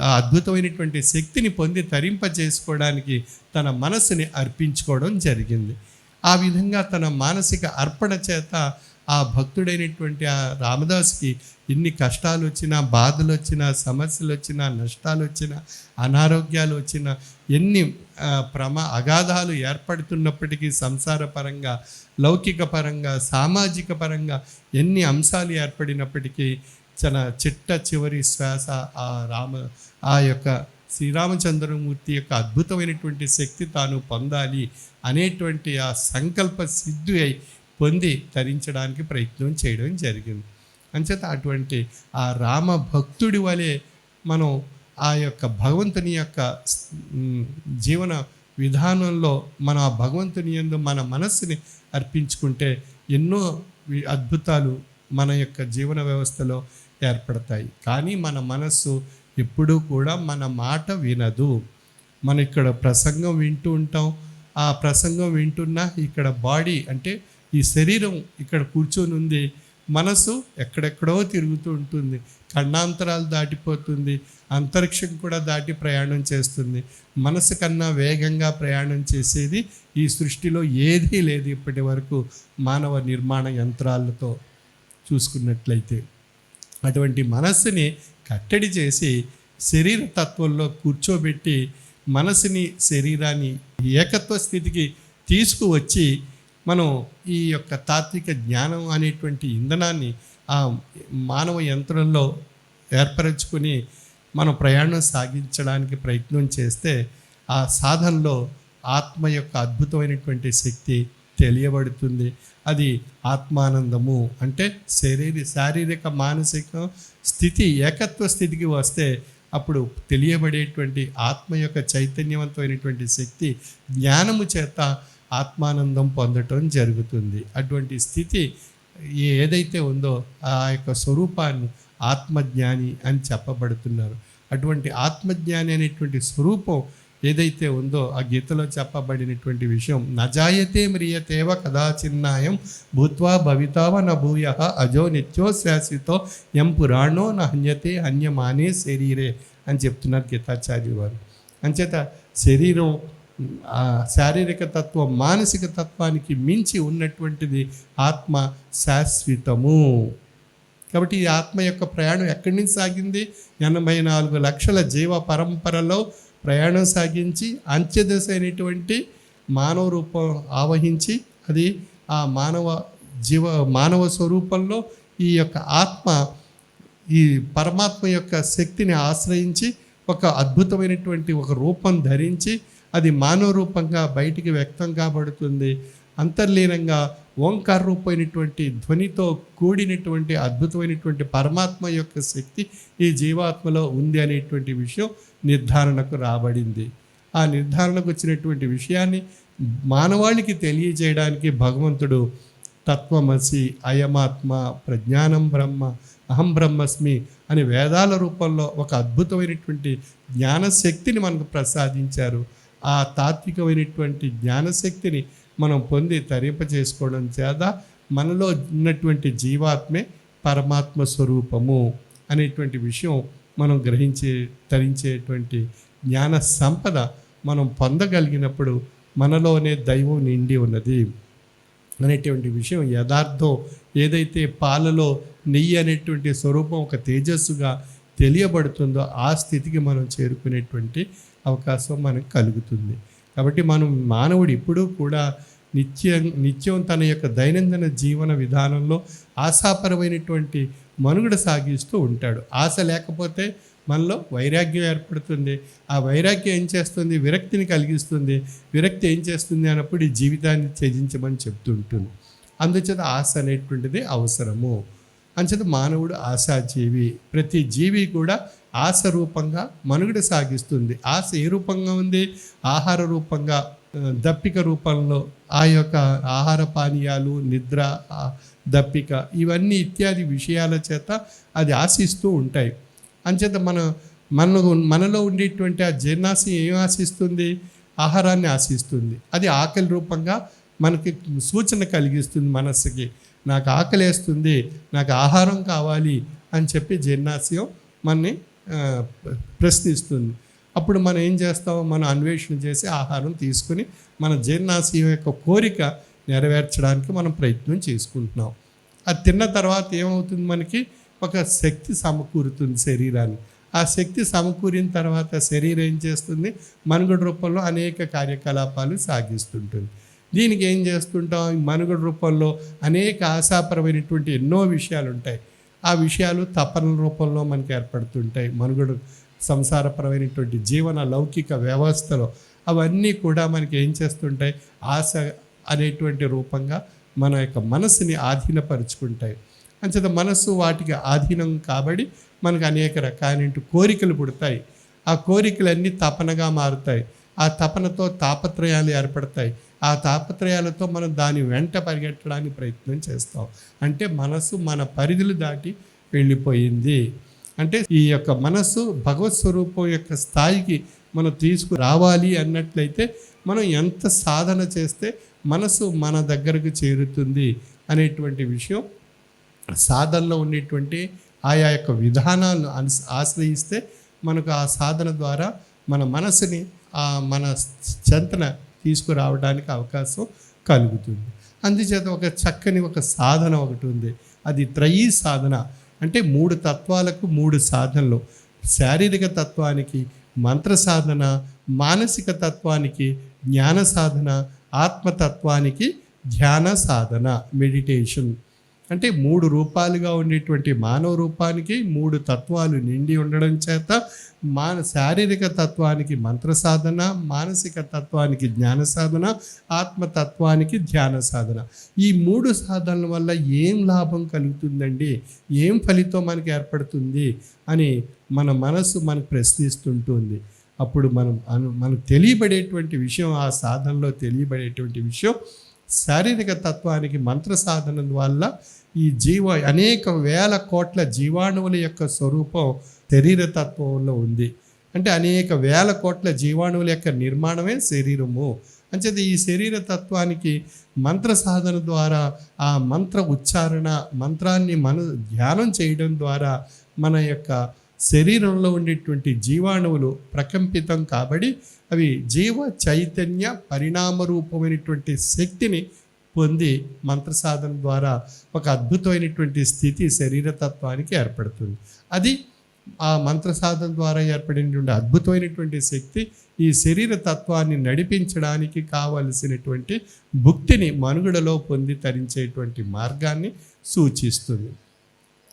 ఆ అద్భుతమైనటువంటి శక్తిని పొంది తరింపజేసుకోవడానికి తన మనసుని అర్పించుకోవడం జరిగింది. ఆ విధంగా తన మానసిక అర్పణ చేత ఆ భక్తుడైనటువంటి ఆ రామదాసుకి ఎన్ని కష్టాలు వచ్చినా, బాధలు వచ్చినా, సమస్యలు వచ్చినా, నష్టాలు వచ్చినా, అనారోగ్యాలు వచ్చినా, ఎన్ని అగాధాలు ఏర్పడుతున్నప్పటికీ సంసార పరంగా, లౌకిక పరంగా, సామాజిక పరంగా ఎన్ని అంశాలు ఏర్పడినప్పటికీ చిట్ట చివరి శ్వాస ఆ యొక్క శ్రీరామచంద్రమూర్తి యొక్క అద్భుతమైనటువంటి శక్తి తాను పొందాలి అనేటువంటి ఆ సంకల్ప సిద్ధి అయి పొంది తరించడానికి ప్రయత్నం చేయడం జరిగింది. అంచేత అటువంటి ఆ రామ భక్తుడి వలె మనం ఆ యొక్క భగవంతుని యొక్క జీవన విధానంలో మనం ఆ భగవంతుని యందు మన మనస్సుని అర్పించుకుంటే ఎన్నో అద్భుతాలు మన యొక్క జీవన వ్యవస్థలో ఏర్పడతాయి. కానీ మన మనస్సు ఎప్పుడూ కూడా మన మాట వినదు. మనం ఇక్కడ ప్రసంగం వింటూ ఉంటాం, ఆ ప్రసంగం వింటున్నా ఇక్కడ బాడీ అంటే ఈ శరీరం ఇక్కడ కూర్చొని ఉంది, మనసు ఎక్కడెక్కడో తిరుగుతూ ఉంటుంది, ఖండాంతరాలు దాటిపోతుంది, అంతరిక్షం కూడా దాటి ప్రయాణం చేస్తుంది. మనసు కన్నా వేగంగా ప్రయాణం చేసేది ఈ సృష్టిలో ఏదీ లేదు ఇప్పటి వరకు మానవ నిర్మాణ యంత్రాలతో చూసుకున్నట్లయితే. అటువంటి మనస్సుని కట్టడి చేసి శరీర తత్వంలో కూర్చోబెట్టి మనసుని, శరీరాన్ని ఏకత్వ స్థితికి తీసుకువచ్చి మనం ఈ యొక్క తాత్విక జ్ఞానం అనేటువంటి ఇంధనాన్ని ఆ మానవ యంత్రంలో ఏర్పరచుకొని మనం ప్రయాణం సాగించడానికి ప్రయత్నం చేస్తే ఆ సాధనలో ఆత్మ యొక్క అద్భుతమైనటువంటి శక్తి తెలియబడుతుంది. అది ఆత్మానందము అంటే శారీరక మానసిక స్థితి ఏకత్వ స్థితికి వస్తే అప్పుడు తెలియబడేటువంటి ఆత్మ యొక్క చైతన్యవంతమైనటువంటి శక్తి జ్ఞానము చేత ఆత్మానందం పొందటం జరుగుతుంది. అటువంటి స్థితి ఏదైతే ఉందో ఆ యొక్క స్వరూపాన్ని ఆత్మజ్ఞాని అని చెప్పబడుతున్నారు. అటువంటి ఆత్మజ్ఞాని అనేటువంటి స్వరూపం ఏదైతే ఉందో ఆ గీతలో చెప్పబడినటువంటి విషయం నజాయతే మ్రియతేవ కదాచిన్నాయం భూత్వా భవితావ న భూయ అజో నిత్యో శాశ్వతో యం పురాణో న హన్యతే హన్యమానే శరీరే అని చెప్తున్నారు గీతాచార్య వారు. అంచేత శరీరం శారీరక తత్వం మానసిక తత్వానికి మించి ఉన్నటువంటిది ఆత్మ శాశ్వతము. కాబట్టి ఈ ఆత్మ యొక్క ప్రయాణం ఎక్కడి నుంచి సాగింది? 84 లక్షల జీవ పరంపరలో ప్రయాణం సాగించి అంత్యదశ అయినటువంటి మానవ రూపం ఆవహించి అది ఆ మానవ స్వరూపంలో ఈ యొక్క ఆత్మ ఈ పరమాత్మ యొక్క శక్తిని ఆశ్రయించి ఒక అద్భుతమైనటువంటి ఒక రూపం ధరించి అది మానవ రూపంగా బయటికి వ్యక్తం కాబడుతుంది. అంతర్లీనంగా ఓంకార రూపమైనటువంటి ధ్వనితో కూడినటువంటి అద్భుతమైనటువంటి పరమాత్మ యొక్క శక్తి ఈ జీవాత్మలో ఉంది అనేటువంటి విషయం నిర్ధారణకు రాబడింది. ఆ నిర్ధారణకు వచ్చినటువంటి విషయాన్ని మానవాళికి తెలియజేయడానికి భగవంతుడు తత్వమసి, అయమాత్మ, ప్రజ్ఞానం బ్రహ్మ, అహం బ్రహ్మస్మి అనే వేదాల రూపంలో ఒక అద్భుతమైనటువంటి జ్ఞానశక్తిని మనకు ప్రసాదించారు. ఆ తాత్వికమైనటువంటి జ్ఞానశక్తిని మనం పొంది తరింపజేసుకోవడం చేత మనలో ఉన్నటువంటి జీవాత్మే పరమాత్మ స్వరూపము అనేటువంటి విషయం మనం తరించేటువంటి జ్ఞాన సంపద మనం పొందగలిగినప్పుడు మనలోనే దైవం నిండి ఉన్నది అనేటువంటి విషయం యథార్థం ఏదైతే పాలలో నెయ్యి అనేటువంటి స్వరూపం ఒక తేజస్సుగా తెలియబడుతుందో ఆ స్థితికి మనం చేరుకునేటువంటి అవకాశం మనకు కలుగుతుంది. కాబట్టి మానవుడు ఎప్పుడూ కూడా నిత్యం తన యొక్క దైనందిన జీవన విధానంలో ఆశాపరమైనటువంటి మనుగడ సాగిస్తూ ఉంటాడు. ఆశ లేకపోతే మనలో వైరాగ్యం ఏర్పడుతుంది. ఆ వైరాగ్యం ఏం చేస్తుంది? విరక్తిని కలిగిస్తుంది. విరక్తి ఏం చేస్తుంది అన్నప్పుడు ఈ జీవితాన్ని త్యజించమని చెప్తుంటుంది. అందుచేత ఆశ అనేటువంటిది అవసరము. అంచేత మానవుడు ఆశాజీవి. ప్రతి జీవి కూడా ఆశ రూపంగా మనుగడ సాగిస్తుంది. ఆశ ఏ రూపంగా ఉంది? ఆహార రూపంగా, దప్పిక రూపంలో, ఆ యొక్క ఆహార పానీయాలు, నిద్ర, దప్పిక, ఇవన్నీ ఇత్యాది విషయాల చేత అది ఆశిస్తూ ఉంటాయి. అంచేత మనలో ఉండేటువంటి ఆ జీర్ణాశయం ఏం ఆశిస్తుంది? ఆహారాన్ని ఆశిస్తుంది. అది ఆకలి రూపంగా మనకి సూచన కలిగిస్తుంది మనస్సుకి. నాకు ఆకలి వేస్తుంది, నాకు ఆహారం కావాలి అని చెప్పి జీర్ణాశయం మనని ప్రశ్నిస్తుంది. అప్పుడు మనం ఏం చేస్తాం? మనం అన్వేషణ చేసి ఆహారం తీసుకుని మన జీర్ణాశయం యొక్క కోరిక నెరవేర్చడానికి మనం ప్రయత్నం చేసుకుంటున్నాం. అది తిన్న తర్వాత ఏమవుతుంది? మనకి ఒక శక్తి సమకూరుతుంది శరీరాన్ని. ఆ శక్తి సమకూరిన తర్వాత శరీరం ఏం చేస్తుంది? మనుగడ రూపంలో అనేక కార్యకలాపాలు సాగిస్తుంటుంది. దీనికి ఏం చేస్తుంటాం? మనుగడ రూపంలో అనేక ఆశాపరమైనటువంటి ఎన్నో విషయాలు ఉంటాయి. ఆ విషయాలు తపనల రూపంలో మనకి ఏర్పడుతుంటాయి. మనుగడ సంసారపరమైనటువంటి జీవన లౌకిక వ్యవస్థలో అవన్నీ కూడా మనకి ఏం చేస్తుంటాయి? ఆశ అనేటువంటి రూపంగా మన యొక్క మనసుని ఆధీనపరుచుకుంటాయి. అంచేత మనస్సు వాటికి ఆధీనం కాబట్టి మనకు అనేక రకాలైన కోరికలు పుడతాయి. ఆ కోరికలన్నీ తపనగా మారుతాయి. ఆ తపనతో తాపత్రయాలు ఏర్పడతాయి. ఆ తాపత్రయాలతో మనం దాని వెంట పరిగెట్టడానికి ప్రయత్నం చేస్తాం. అంటే మనసు మన పరిధులు దాటి వెళ్ళిపోయింది. అంటే ఈ యొక్క మనస్సు భగవత్ స్వరూపం యొక్క స్థాయికి మనం తీసుకురావాలి అన్నట్లయితే మనం ఎంత సాధన చేస్తే మనసు మన దగ్గరకు చేరుతుంది అనేటువంటి విషయం సాధనలో ఉండేటువంటి ఆయా యొక్క విధానాలను ఆశ్రయిస్తే మనకు ఆ సాధన ద్వారా మన మనసుని మన చెంతన తీసుకురావడానికి అవకాశం కలుగుతుంది. అందుచేత ఒక చక్కని ఒక సాధన ఒకటి ఉంది. అది త్రయీ సాధన. అంటే 3 తత్వాలకు 3 సాధనలు. శారీరక తత్వానికి మంత్ర సాధన, మానసిక తత్వానికి జ్ఞాన సాధన, ఆత్మతత్వానికి ధ్యాన సాధన, మెడిటేషన్. అంటే 3 రూపాలుగా ఉండేటువంటి మానవ రూపానికి 3 తత్వాలు నిండి ఉండడం చేత శారీరక తత్వానికి మంత్ర సాధన, మానసిక తత్వానికి జ్ఞాన సాధన, ఆత్మతత్వానికి ధ్యాన సాధన. ఈ 3 సాధనల వల్ల ఏం లాభం కలుగుతుందండి, ఏం ఫలితం మనకి ఏర్పడుతుంది అని మన మనసు మనకు ప్రశ్నిస్తుంటుంది. అప్పుడు మనకు తెలియబడేటువంటి విషయం, ఆ సాధనలో తెలియబడేటువంటి విషయం, శారీరక తత్వానికి మంత్ర సాధన వల్ల ఈ అనేక వేల కోట్ల జీవాణువుల యొక్క స్వరూపం శరీర తత్వంలో ఉంది. అంటే అనేక వేల కోట్ల జీవాణువుల యొక్క నిర్మాణమే శరీరము. అంచేది ఈ శరీర తత్వానికి మంత్ర సాధన ద్వారా, ఆ మంత్ర ఉచ్చారణ, మంత్రాన్ని ధ్యానం చేయడం ద్వారా మన యొక్క శరీరంలో ఉండేటువంటి జీవాణువులు ప్రకంపితం కాబట్టి అవి జీవ చైతన్య పరిణామ రూపమైనటువంటి శక్తిని పొంది మంత్ర సాధన ద్వారా ఒక అద్భుతమైనటువంటి స్థితి శరీరతత్వానికి ఏర్పడుతుంది. అది ఆ మంత్ర సాధన ద్వారా ఏర్పడినటువంటి అద్భుతమైనటువంటి శక్తి ఈ శరీర తత్వాన్ని నడిపించడానికి కావలసినటువంటి భుక్తిని మనుగడలో పొంది తరించేటువంటి మార్గాన్ని సూచిస్తుంది.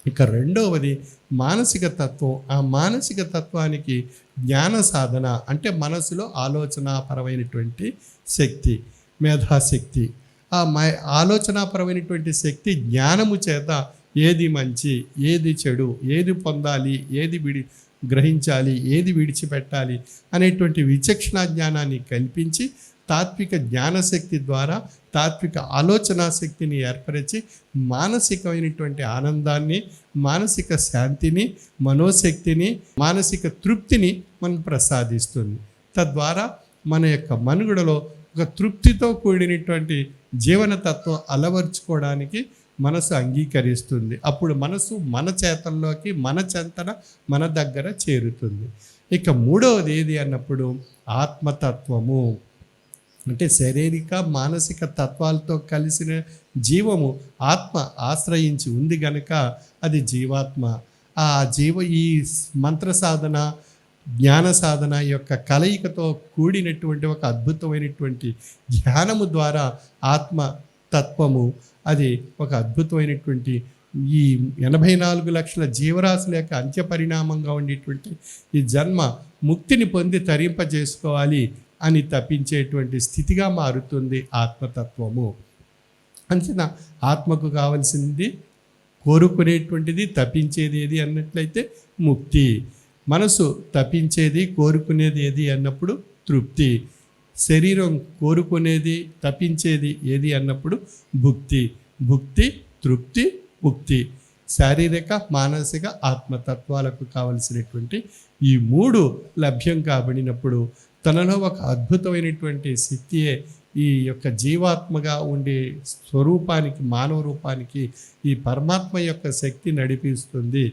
ఇక రెండవది మానసిక తత్వం. ఆ మానసిక తత్వానికి జ్ఞాన సాధన. అంటే మనసులో ఆలోచనాపరమైనటువంటి శక్తి, మేధాశక్తి. ఆ ఆలోచనాపరమైనటువంటి శక్తి జ్ఞానము చేత ఏది మంచి, ఏది చెడు, ఏది పొందాలి, ఏది గ్రహించాలి, ఏది విడిచిపెట్టాలి అనేటువంటి విచక్షణ జ్ఞానాన్ని కల్పించి తాత్విక జ్ఞానశక్తి ద్వారా తాత్విక ఆలోచనా శక్తిని ఏర్పరిచి మానసికమైనటువంటి ఆనందాన్ని, మానసిక శాంతిని, మనోశక్తిని, మానసిక తృప్తిని మనకు ప్రసాదిస్తుంది. తద్వారా మన యొక్క మనుగడలో ఒక తృప్తితో కూడినటువంటి జీవనతత్వం అలవర్చుకోవడానికి మనసు అంగీకరిస్తుంది. అప్పుడు మనసు మన చేతల్లోకి, మన చెంతన, మన దగ్గర చేరుతుంది. ఇక మూడవది ఏది అన్నప్పుడు ఆత్మతత్వము. అంటే శారీరక మానసిక తత్వాలతో కలిసిన జీవము ఆత్మ ఆశ్రయించి ఉంది గనక అది జీవాత్మ. ఆ ఈ మంత్ర సాధన, జ్ఞాన సాధన యొక్క కలయికతో కూడినటువంటి ఒక అద్భుతమైనటువంటి ధ్యానము ద్వారా ఆత్మ తత్వము అది ఒక అద్భుతమైనటువంటి ఈ 84 లక్షల జీవరాశుల యొక్క అంత్య పరిణామంగా ఉండేటువంటి ఈ జన్మ ముక్తిని పొంది తరింపజేసుకోవాలి అని తప్పించేటువంటి స్థితిగా మారుతుంది ఆత్మతత్వము. అంతేనా, ఆత్మకు కావలసింది కోరుకునేటువంటిది, తప్పించేది ఏది అన్నట్లయితే ముక్తి. మనసు తప్పించేది, కోరుకునేది ఏది అన్నప్పుడు తృప్తి. శరీరం కోరుకునేది, తప్పించేది ఏది అన్నప్పుడు భుక్తి. భుక్తి, తృప్తి, ముక్తి. శారీరక, మానసిక, ఆత్మతత్వాలకు కావలసినటువంటి ఈ మూడు లభ్యం కాబడినప్పుడు తనలో ఒక అద్భుతమైనటువంటి శక్తియే ఈ యొక్క జీవాత్మగా ఉండే స్వరూపానికి, మానవ రూపానికి ఈ పరమాత్మ యొక్క శక్తి నడిపిస్తుంది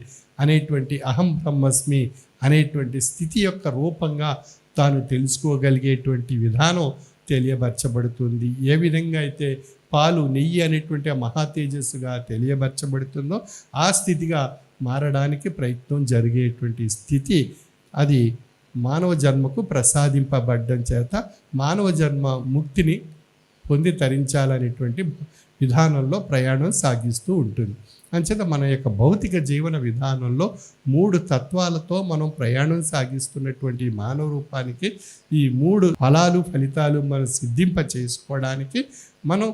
అనేటువంటి అహం బ్రహ్మస్మి అనేటువంటి స్థితి యొక్క రూపంగా తాను తెలుసుకోగలిగేటువంటి విధానం తెలియబరచబడుతుంది. ఏ విధంగా అయితే పాలు, నెయ్యి అనేటువంటి ఆ మహా తేజస్సుగా తెలియబరచబడుతుందో ఆ స్థితిగా మారడానికి ప్రయత్నం జరిగేటువంటి స్థితి అది మానవ జన్మకు ప్రసాదింపబడ్డం చేత మానవ జన్మ ముక్తిని పొంది తరించాలనేటువంటి విధానంలో ప్రయాణం సాగిస్తూ ఉంటుంది. అంచేత మన యొక్క భౌతిక జీవన విధానంలో 3 తత్వాలతో మనం ప్రయాణం సాగిస్తున్నటువంటి మానవ రూపానికి ఈ 3 ఫలాలు, ఫలితాలు మనం సిద్ధింప చేసుకోవడానికి మనం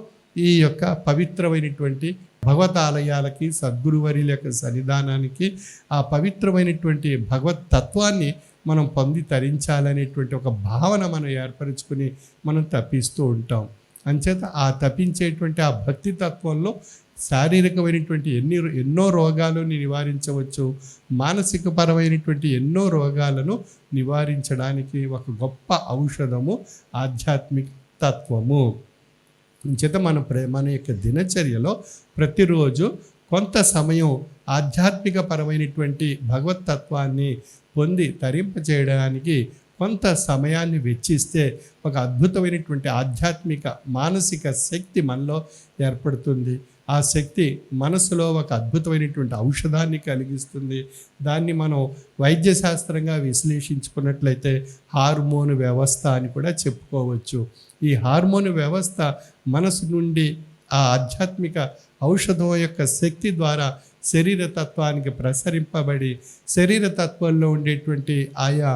ఈ యొక్క పవిత్రమైనటువంటి భగవత్ ఆలయాలకి, సద్గురువర్యుల యొక్క సన్నిధానానికి, ఆ పవిత్రమైనటువంటి భగవత్ తత్వాన్ని మనం పొంది తరించాలనేటువంటి ఒక భావన మనం ఏర్పరచుకుని మనం తప్పిస్తూ ఉంటాం. అంచేత ఆ తప్పించేటువంటి ఆ భక్తి తత్వంలో శారీరకమైనటువంటి ఎన్నో రోగాలను నివారించవచ్చు, మానసికపరమైనటువంటి ఎన్నో రోగాలను నివారించడానికి ఒక గొప్ప ఔషధము ఆధ్యాత్మిక తత్వము. చేత మన యొక్క దినచర్యలో ప్రతిరోజు కొంత సమయం ఆధ్యాత్మిక పరమైనటువంటి భగవత్ తత్వాన్ని పొంది తరింపచేయడానికి కొంత సమయాన్ని వెచ్చిస్తే ఒక అద్భుతమైనటువంటి ఆధ్యాత్మిక మానసిక శక్తి మనలో ఏర్పడుతుంది. ఆ శక్తి మనసులో ఒక అద్భుతమైనటువంటి ఔషధాన్ని కలిగిస్తుంది. దాన్ని మనం వైద్యశాస్త్రంగా విశ్లేషించుకున్నట్లయితే హార్మోన్ వ్యవస్థ అని కూడా చెప్పుకోవచ్చు. ఈ హార్మోన్ వ్యవస్థ మనసు నుండి ఆ ఆధ్యాత్మిక ఔషధం యొక్క శక్తి ద్వారా శరీర తత్వానికి ప్రసరింపబడి శరీర తత్వంలో ఉండేటువంటి ఆయా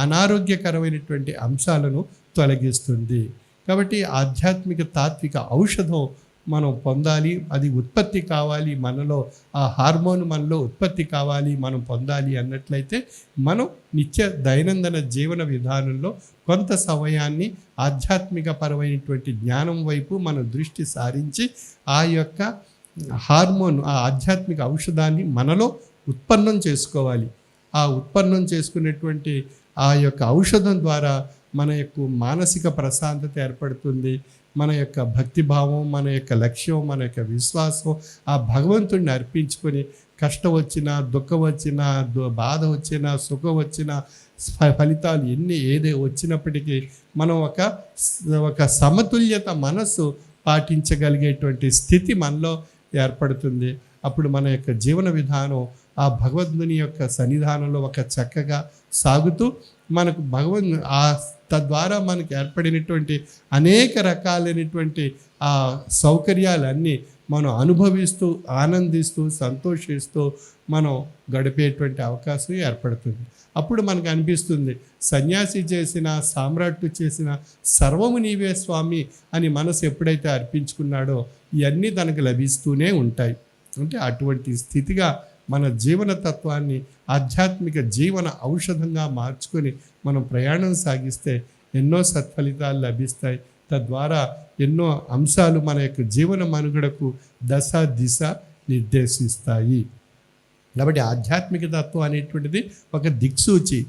అనారోగ్యకరమైనటువంటి అంశాలను తొలగిస్తుంది. కాబట్టి ఆధ్యాత్మిక తాత్విక ఔషధం మనం పొందాలి, అది ఉత్పత్తి కావాలి, మనలో ఆ హార్మోన్ మనలో ఉత్పత్తి కావాలి, మనం పొందాలి అన్నట్లయితే మనం నిత్య దైనందిన జీవన విధానంలో కొంత సమయాన్ని ఆధ్యాత్మిక పరమైనటువంటి జ్ఞానం వైపు మనం దృష్టి సారించి ఆ యొక్క హార్మోన్, ఆ ఆధ్యాత్మిక ఔషధాన్ని మనలో ఉత్పన్నం చేసుకోవాలి. ఆ ఉత్పన్నం చేసుకునేటువంటి ఆ యొక్క ఔషధం ద్వారా మన యొక్క మానసిక ప్రశాంతత ఏర్పడుతుంది. మన యొక్క భక్తిభావం, మన యొక్క లక్ష్యం, మన యొక్క విశ్వాసం ఆ భగవంతుడిని అర్పించుకొని కష్టం వచ్చినా, దుఃఖం వచ్చినా, బాధ వచ్చినా, సుఖం వచ్చినా, ఫలితాలు ఏదే వచ్చినప్పటికీ మనం ఒక సమతుల్యత మనసు పాటించగలిగేటువంటి స్థితి మనలో ఏర్పడుతుంది. అప్పుడు మన యొక్క జీవన విధానం ఆ భగవంతుని యొక్క సన్నిధానంలో ఒక చక్కగా సాగుతూ మనకు తద్వారా మనకు ఏర్పడినటువంటి అనేక రకాలైనటువంటి ఆ సౌకర్యాలన్నీ మనం అనుభవిస్తూ, ఆనందిస్తూ, సంతోషిస్తూ మనం గడిపేటువంటి అవకాశం ఏర్పడుతుంది. అప్పుడు మనకు అనిపిస్తుంది సన్యాసి చేసిన, సామ్రాట్టు చేసిన సర్వము నీవే స్వామి అని మనసు ఎప్పుడైతే అర్పించుకున్నాడో ఇవన్నీ తనకు లభిస్తూనే ఉంటాయి. అంటే అటువంటి స్థితిగా మన జీవన తత్వాన్ని ఆధ్యాత్మిక జీవన ఔషధంగా మార్చుకొని మనం ప్రయాణం సాగిస్తే ఎన్నో సత్ఫలితాలు లభిస్తాయి. తద్వారా ఎన్నో అంశాలు మన యొక్క జీవన మనుగడకు దశ దిశ నిర్దేశిస్తాయి. కాబట్టి ఆధ్యాత్మిక తత్వం అనేటువంటిది ఒక దిక్సూచి.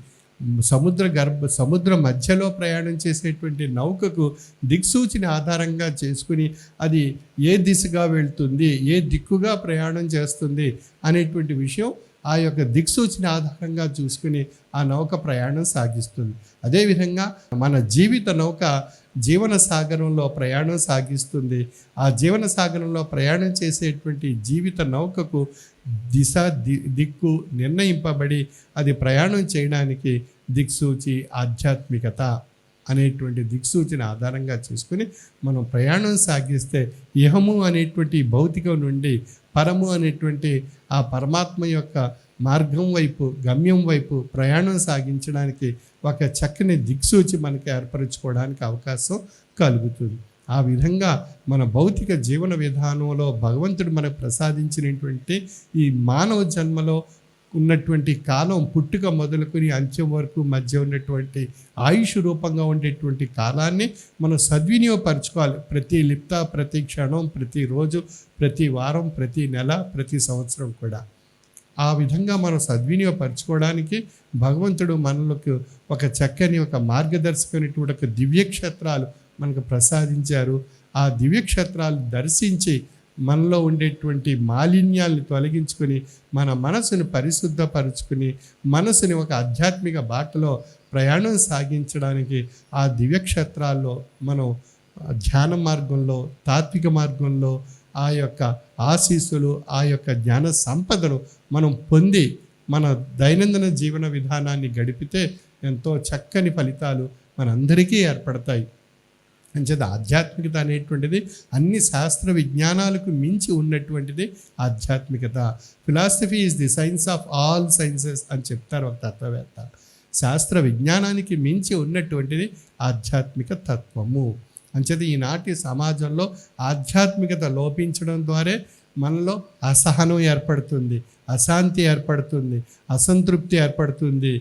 సముద్ర మధ్యలో ప్రయాణం చేసేటువంటి నౌకకు దిక్సూచిని ఆధారంగా చేసుకుని అది ఏ దిశగా వెళ్తుంది, ఏ దిక్కుగా ప్రయాణం చేస్తుంది అనేటువంటి విషయం ఆ యొక్క దిక్సూచిని ఆధారంగా చూసుకుని ఆ నౌక ప్రయాణం సాగిస్తుంది. అదేవిధంగా మన జీవిత నౌక జీవన సాగరంలో ప్రయాణం సాగిస్తుంది. ఆ జీవన సాగరంలో ప్రయాణం చేసేటువంటి జీవిత నౌకకు దిశ దిక్కు నిర్ణయింపబడి అది ప్రయాణం చేయడానికి దిక్సూచి ఆధ్యాత్మికత అనేటువంటి దిక్సూచిని ఆధారంగా చేసుకుని మనం ప్రయాణం సాగిస్తే ఇహము అనేటువంటి భౌతికం నుండి పరము అనేటువంటి ఆ పరమాత్మ యొక్క మార్గం వైపు, గమ్యం వైపు ప్రయాణం సాగించడానికి ఒక చక్కని దిక్సూచి మనకి ఏర్పరచుకోవడానికి అవకాశం కలుగుతుంది. ఆ విధంగా మన భౌతిక జీవన విధానంలో భగవంతుడు మనకు ప్రసాదించినటువంటి ఈ మానవ జన్మలో ఉన్నటువంటి కాలం, పుట్టుక మొదలుకొని అంత్యం వరకు మధ్య ఉన్నటువంటి ఆయుష్ రూపంగా ఉండేటువంటి కాలాన్ని మనం సద్వినియోగపరచుకోవాలి. ప్రతి లిప్త, ప్రతి క్షణం, ప్రతిరోజు, ప్రతి వారం, ప్రతి నెల, ప్రతి సంవత్సరం కూడా ఆ విధంగా మనం సద్వినియోగపరచుకోవడానికి భగవంతుడు మనలకు ఒక చక్కని ఒక మార్గదర్శకమైనటువంటి ఒక దివ్యక్షేత్రాలు మనకు ప్రసాదించారు. ఆ దివ్యక్షేత్రాలు దర్శించి మనలో ఉండేటువంటి మాలిన్యాలను తొలగించుకొని మన మనసును పరిశుద్ధపరుచుకుని మనసుని ఒక ఆధ్యాత్మిక బాటలో ప్రయాణం సాగించడానికి ఆ దివ్యక్షేత్రాల్లో మనం ధ్యాన మార్గంలో, తాత్విక మార్గంలో ఆ యొక్క ఆశీస్సులు, ఆ యొక్క జ్ఞాన సంపదను మనం పొంది మన దైనందిన జీవన విధానాన్ని గడిపితే ఎంతో చక్కని ఫలితాలు మనందరికీ ఏర్పడతాయి. అంచేత ఆధ్యాత్మికత అనేటువంటిది అన్ని శాస్త్ర విజ్ఞానాలకు మించి ఉన్నటువంటిది ఆధ్యాత్మికత. Philosophy is the science of all sciences అని చెప్తారు ఒక తత్వవేత్త. శాస్త్ర విజ్ఞానానికి మించి ఉన్నటువంటిది ఆధ్యాత్మిక తత్వము. అంచేత ఈనాటి సమాజంలో ఆధ్యాత్మికత లోపించడం ద్వారా మనలో అసహనం ఏర్పడుతుంది, అశాంతి ఏర్పడుతుంది, అసంతృప్తి ఏర్పడుతుంది,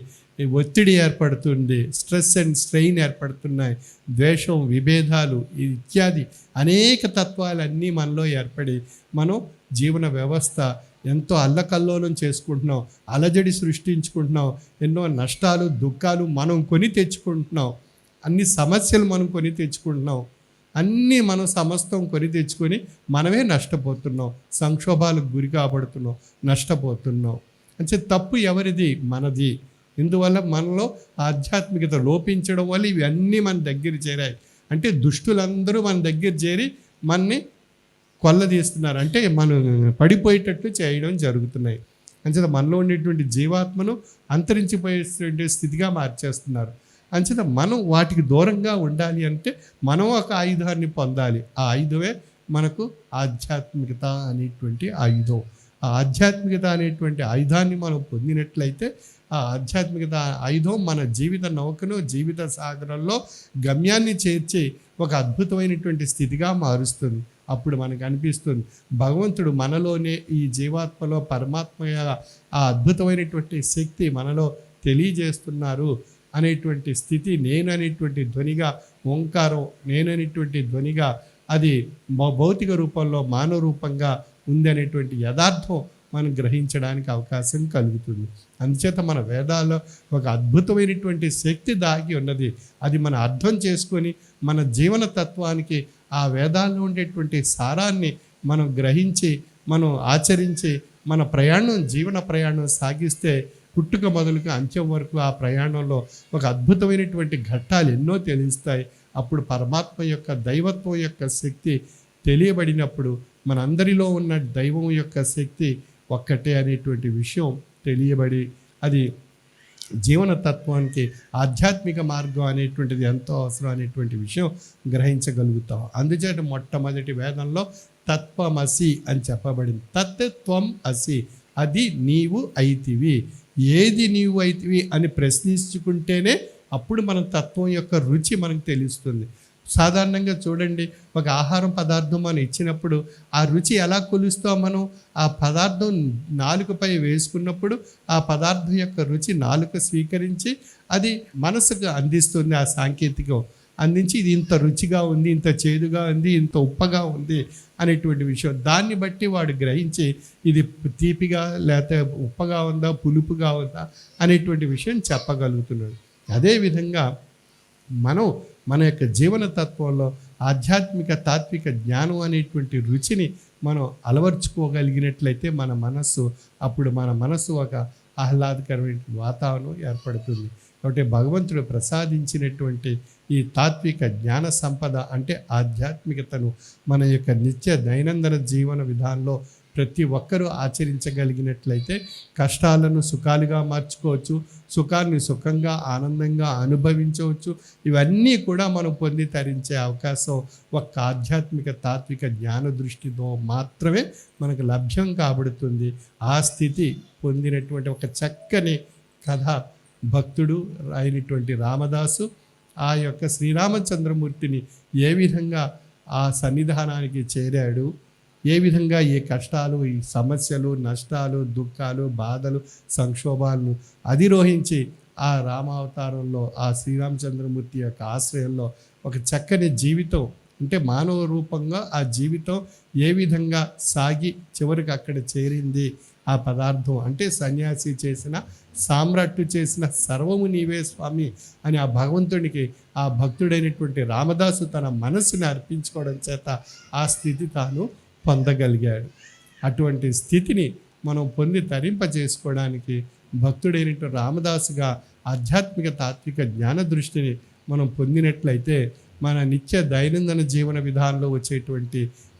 ఒత్తిడి ఏర్పడుతుంది, స్ట్రెస్ అండ్ స్ట్రెయిన్ ఏర్పడుతున్నాయి, ద్వేషం, విభేదాలు ఇత్యాది అనేక తత్వాలన్నీ మనలో ఏర్పడి మనం జీవన వ్యవస్థ ఎంతో అల్లకల్లోలం చేసుకుంటున్నాం, అలజడి సృష్టించుకుంటున్నాం, ఎన్నో నష్టాలు, దుఃఖాలు మనం కొని తెచ్చుకుంటున్నాం, అన్ని సమస్యలు మనం కొని తెచ్చుకుంటున్నాం, అన్నీ మనం సమస్తం కొని తెచ్చుకొని మనమే నష్టపోతున్నాం, సంక్షోభాలకు గురి కాబడుతున్నాం, నష్టపోతున్నాం. అంటే తప్పు ఎవరిది? మనది. ఇందువల్ల మనలో ఆధ్యాత్మికత లోపించడం వల్ల ఇవన్నీ మన దగ్గర చేరాయి. అంటే దుష్టులందరూ మన దగ్గర చేరి మనని కొల్లదీస్తున్నారు, అంటే మనం పడిపోయేటట్లు చేయడం జరుగుతున్నాయి. అంచేత మనలో ఉండేటువంటి జీవాత్మను అంతరించిపోయేటువంటి స్థితిగా మార్చేస్తున్నారు. అంచేత మనం వాటికి దూరంగా ఉండాలి అంటే మనం ఒక ఆయుధాన్ని పొందాలి. ఆ ఆయుధమే మనకు ఆధ్యాత్మికత అనేటువంటి ఆయుధం. ఆ ఆధ్యాత్మికత అనేటువంటి ఆయుధాన్ని మనం పొందినట్లయితే ఆ ఆధ్యాత్మికత ఆయుధం మన జీవిత నౌకను, జీవిత సాగరంలో గమ్యాన్ని చేర్చి ఒక అద్భుతమైనటువంటి స్థితిగా మారుస్తుంది. అప్పుడు మనకు అనిపిస్తుంది భగవంతుడు మనలోనే, ఈ జీవాత్మలో పరమాత్మ ఆ అద్భుతమైనటువంటి శక్తి మనలో తెలియజేస్తున్నారు అనేటువంటి స్థితి, నేను అనేటువంటి ధ్వనిగా, ఓంకారం నేననేటువంటి ధ్వనిగా అది భౌతిక రూపంలో మానవ రూపంగా ఉంది అనేటువంటి యథార్థం మనం గ్రహించడానికి అవకాశం కలుగుతుంది. అందుచేత మన వేదాల్లో ఒక అద్భుతమైనటువంటి శక్తి దాగి ఉన్నది. అది మనం అర్థం చేసుకొని మన జీవన తత్వానికి ఆ వేదాల్లో ఉండేటువంటి సారాన్ని మనం గ్రహించి, మనం ఆచరించి మన ప్రయాణం, జీవన ప్రయాణం సాగిస్తే పుట్టుక మొదలుకు అంత్యం వరకు ఆ ప్రయాణంలో ఒక అద్భుతమైనటువంటి ఘట్టాలు ఎన్నో తెలుస్తాయి. అప్పుడు పరమాత్మ యొక్క దైవత్వం యొక్క శక్తి తెలియబడినప్పుడు మనందరిలో ఉన్న దైవం యొక్క శక్తి ఒక్కటే అనేటువంటి విషయం తెలియబడి అది జీవన తత్వానికి ఆధ్యాత్మిక మార్గం అనేటువంటిది ఎంతో అవసరం అనేటువంటి విషయం గ్రహించగలుగుతాం. అందుచేత మొట్టమొదటి వేదంలో తత్వమసి అని చెప్పబడింది. తత్వం అసి, అది నీవు అయితివి. ఏది నీవు అయితివి అని ప్రశ్నించుకుంటేనే అప్పుడు మన తత్వం యొక్క రుచి మనకు తెలుస్తుంది. సాధారణంగా చూడండి, ఒక ఆహారం పదార్థం మనం ఇచ్చినప్పుడు ఆ రుచి ఎలా కొలుస్తాం మనం? ఆ పదార్థం నాలుకపై వేసుకున్నప్పుడు ఆ పదార్థం యొక్క రుచి నాలుక స్వీకరించి అది మనసుకు అందిస్తుంది. ఆ సాంకేతికం అందించి ఇది ఇంత రుచిగా ఉంది, ఇంత చేదుగా ఉంది, ఇంత ఉప్పగా ఉంది అనేటువంటి విషయం. దాన్ని బట్టి వాడు గ్రహించి ఇది తీపిగా లేకపోతే ఉప్పగా ఉందా, పులుపుగా ఉందా అనేటువంటి విషయం చెప్పగలుగుతున్నాడు. అదేవిధంగా మనం మన యొక్క జీవన తత్వంలో ఆధ్యాత్మిక తాత్విక జ్ఞానం అనేటువంటి రుచిని మనం అలవర్చుకోగలిగినట్లయితే మన మనస్సు ఒక ఆహ్లాదకరమైన వాతావరణం ఏర్పడుతుంది. కాబట్టి భగవంతుడు ప్రసాదించినటువంటి ఈ తాత్విక జ్ఞాన సంపద అంటే ఆధ్యాత్మికతను మన యొక్క నిత్య దైనందిన జీవన విధానంలో ప్రతి ఒక్కరూ ఆచరించగలిగినట్లయితే కష్టాలను సుఖాలుగా మార్చుకోవచ్చు, సుఖాన్ని సుఖంగా ఆనందంగా అనుభవించవచ్చు. ఇవన్నీ కూడా మనం పొంది తరించే అవకాశం ఒక్క ఆధ్యాత్మిక తాత్విక జ్ఞాన దృష్టితో మాత్రమే మనకు లభ్యం కాబడుతుంది. ఆ స్థితి పొందినటువంటి ఒక చక్కని కథ భక్తుడు అయినటువంటి రామదాసు ఆ యొక్క శ్రీరామచంద్రమూర్తిని ఏ విధంగా ఆ సన్నిధానానికి చేరాడు, ఏ విధంగా ఈ కష్టాలు, ఈ సమస్యలు, నష్టాలు, దుఃఖాలు, బాధలు, సంక్షోభాలను అధిరోహించి ఆ రామావతారంలో ఆ శ్రీరామచంద్రమూర్తి యొక్క ఆశ్రయంలో ఒక చక్కని జీవితం అంటే మానవ రూపంగా ఆ జీవితం ఏ విధంగా సాగి చివరికి అక్కడ చేరింది. ఆ పదార్థం అంటే సన్యాసి చేసిన, సామ్రాట్టు చేసిన సర్వము నీవే స్వామి అని ఆ భగవంతునికి ఆ భక్తుడైనటువంటి రామదాసు తన మనసుని అర్పించుకోవడం చేత ఆ స్థితి తాను పొందగలిగాడు. అటువంటి స్థితిని మనం పొంది తరింప చేసుకోవడానికి భక్తుడైనటువంటి రామదాసుగా ఆధ్యాత్మిక తాత్విక జ్ఞాన దృష్టిని మనం పొందినట్లయితే మన నిత్య దైనందిన జీవన విధానంలో వచ్చేటువంటి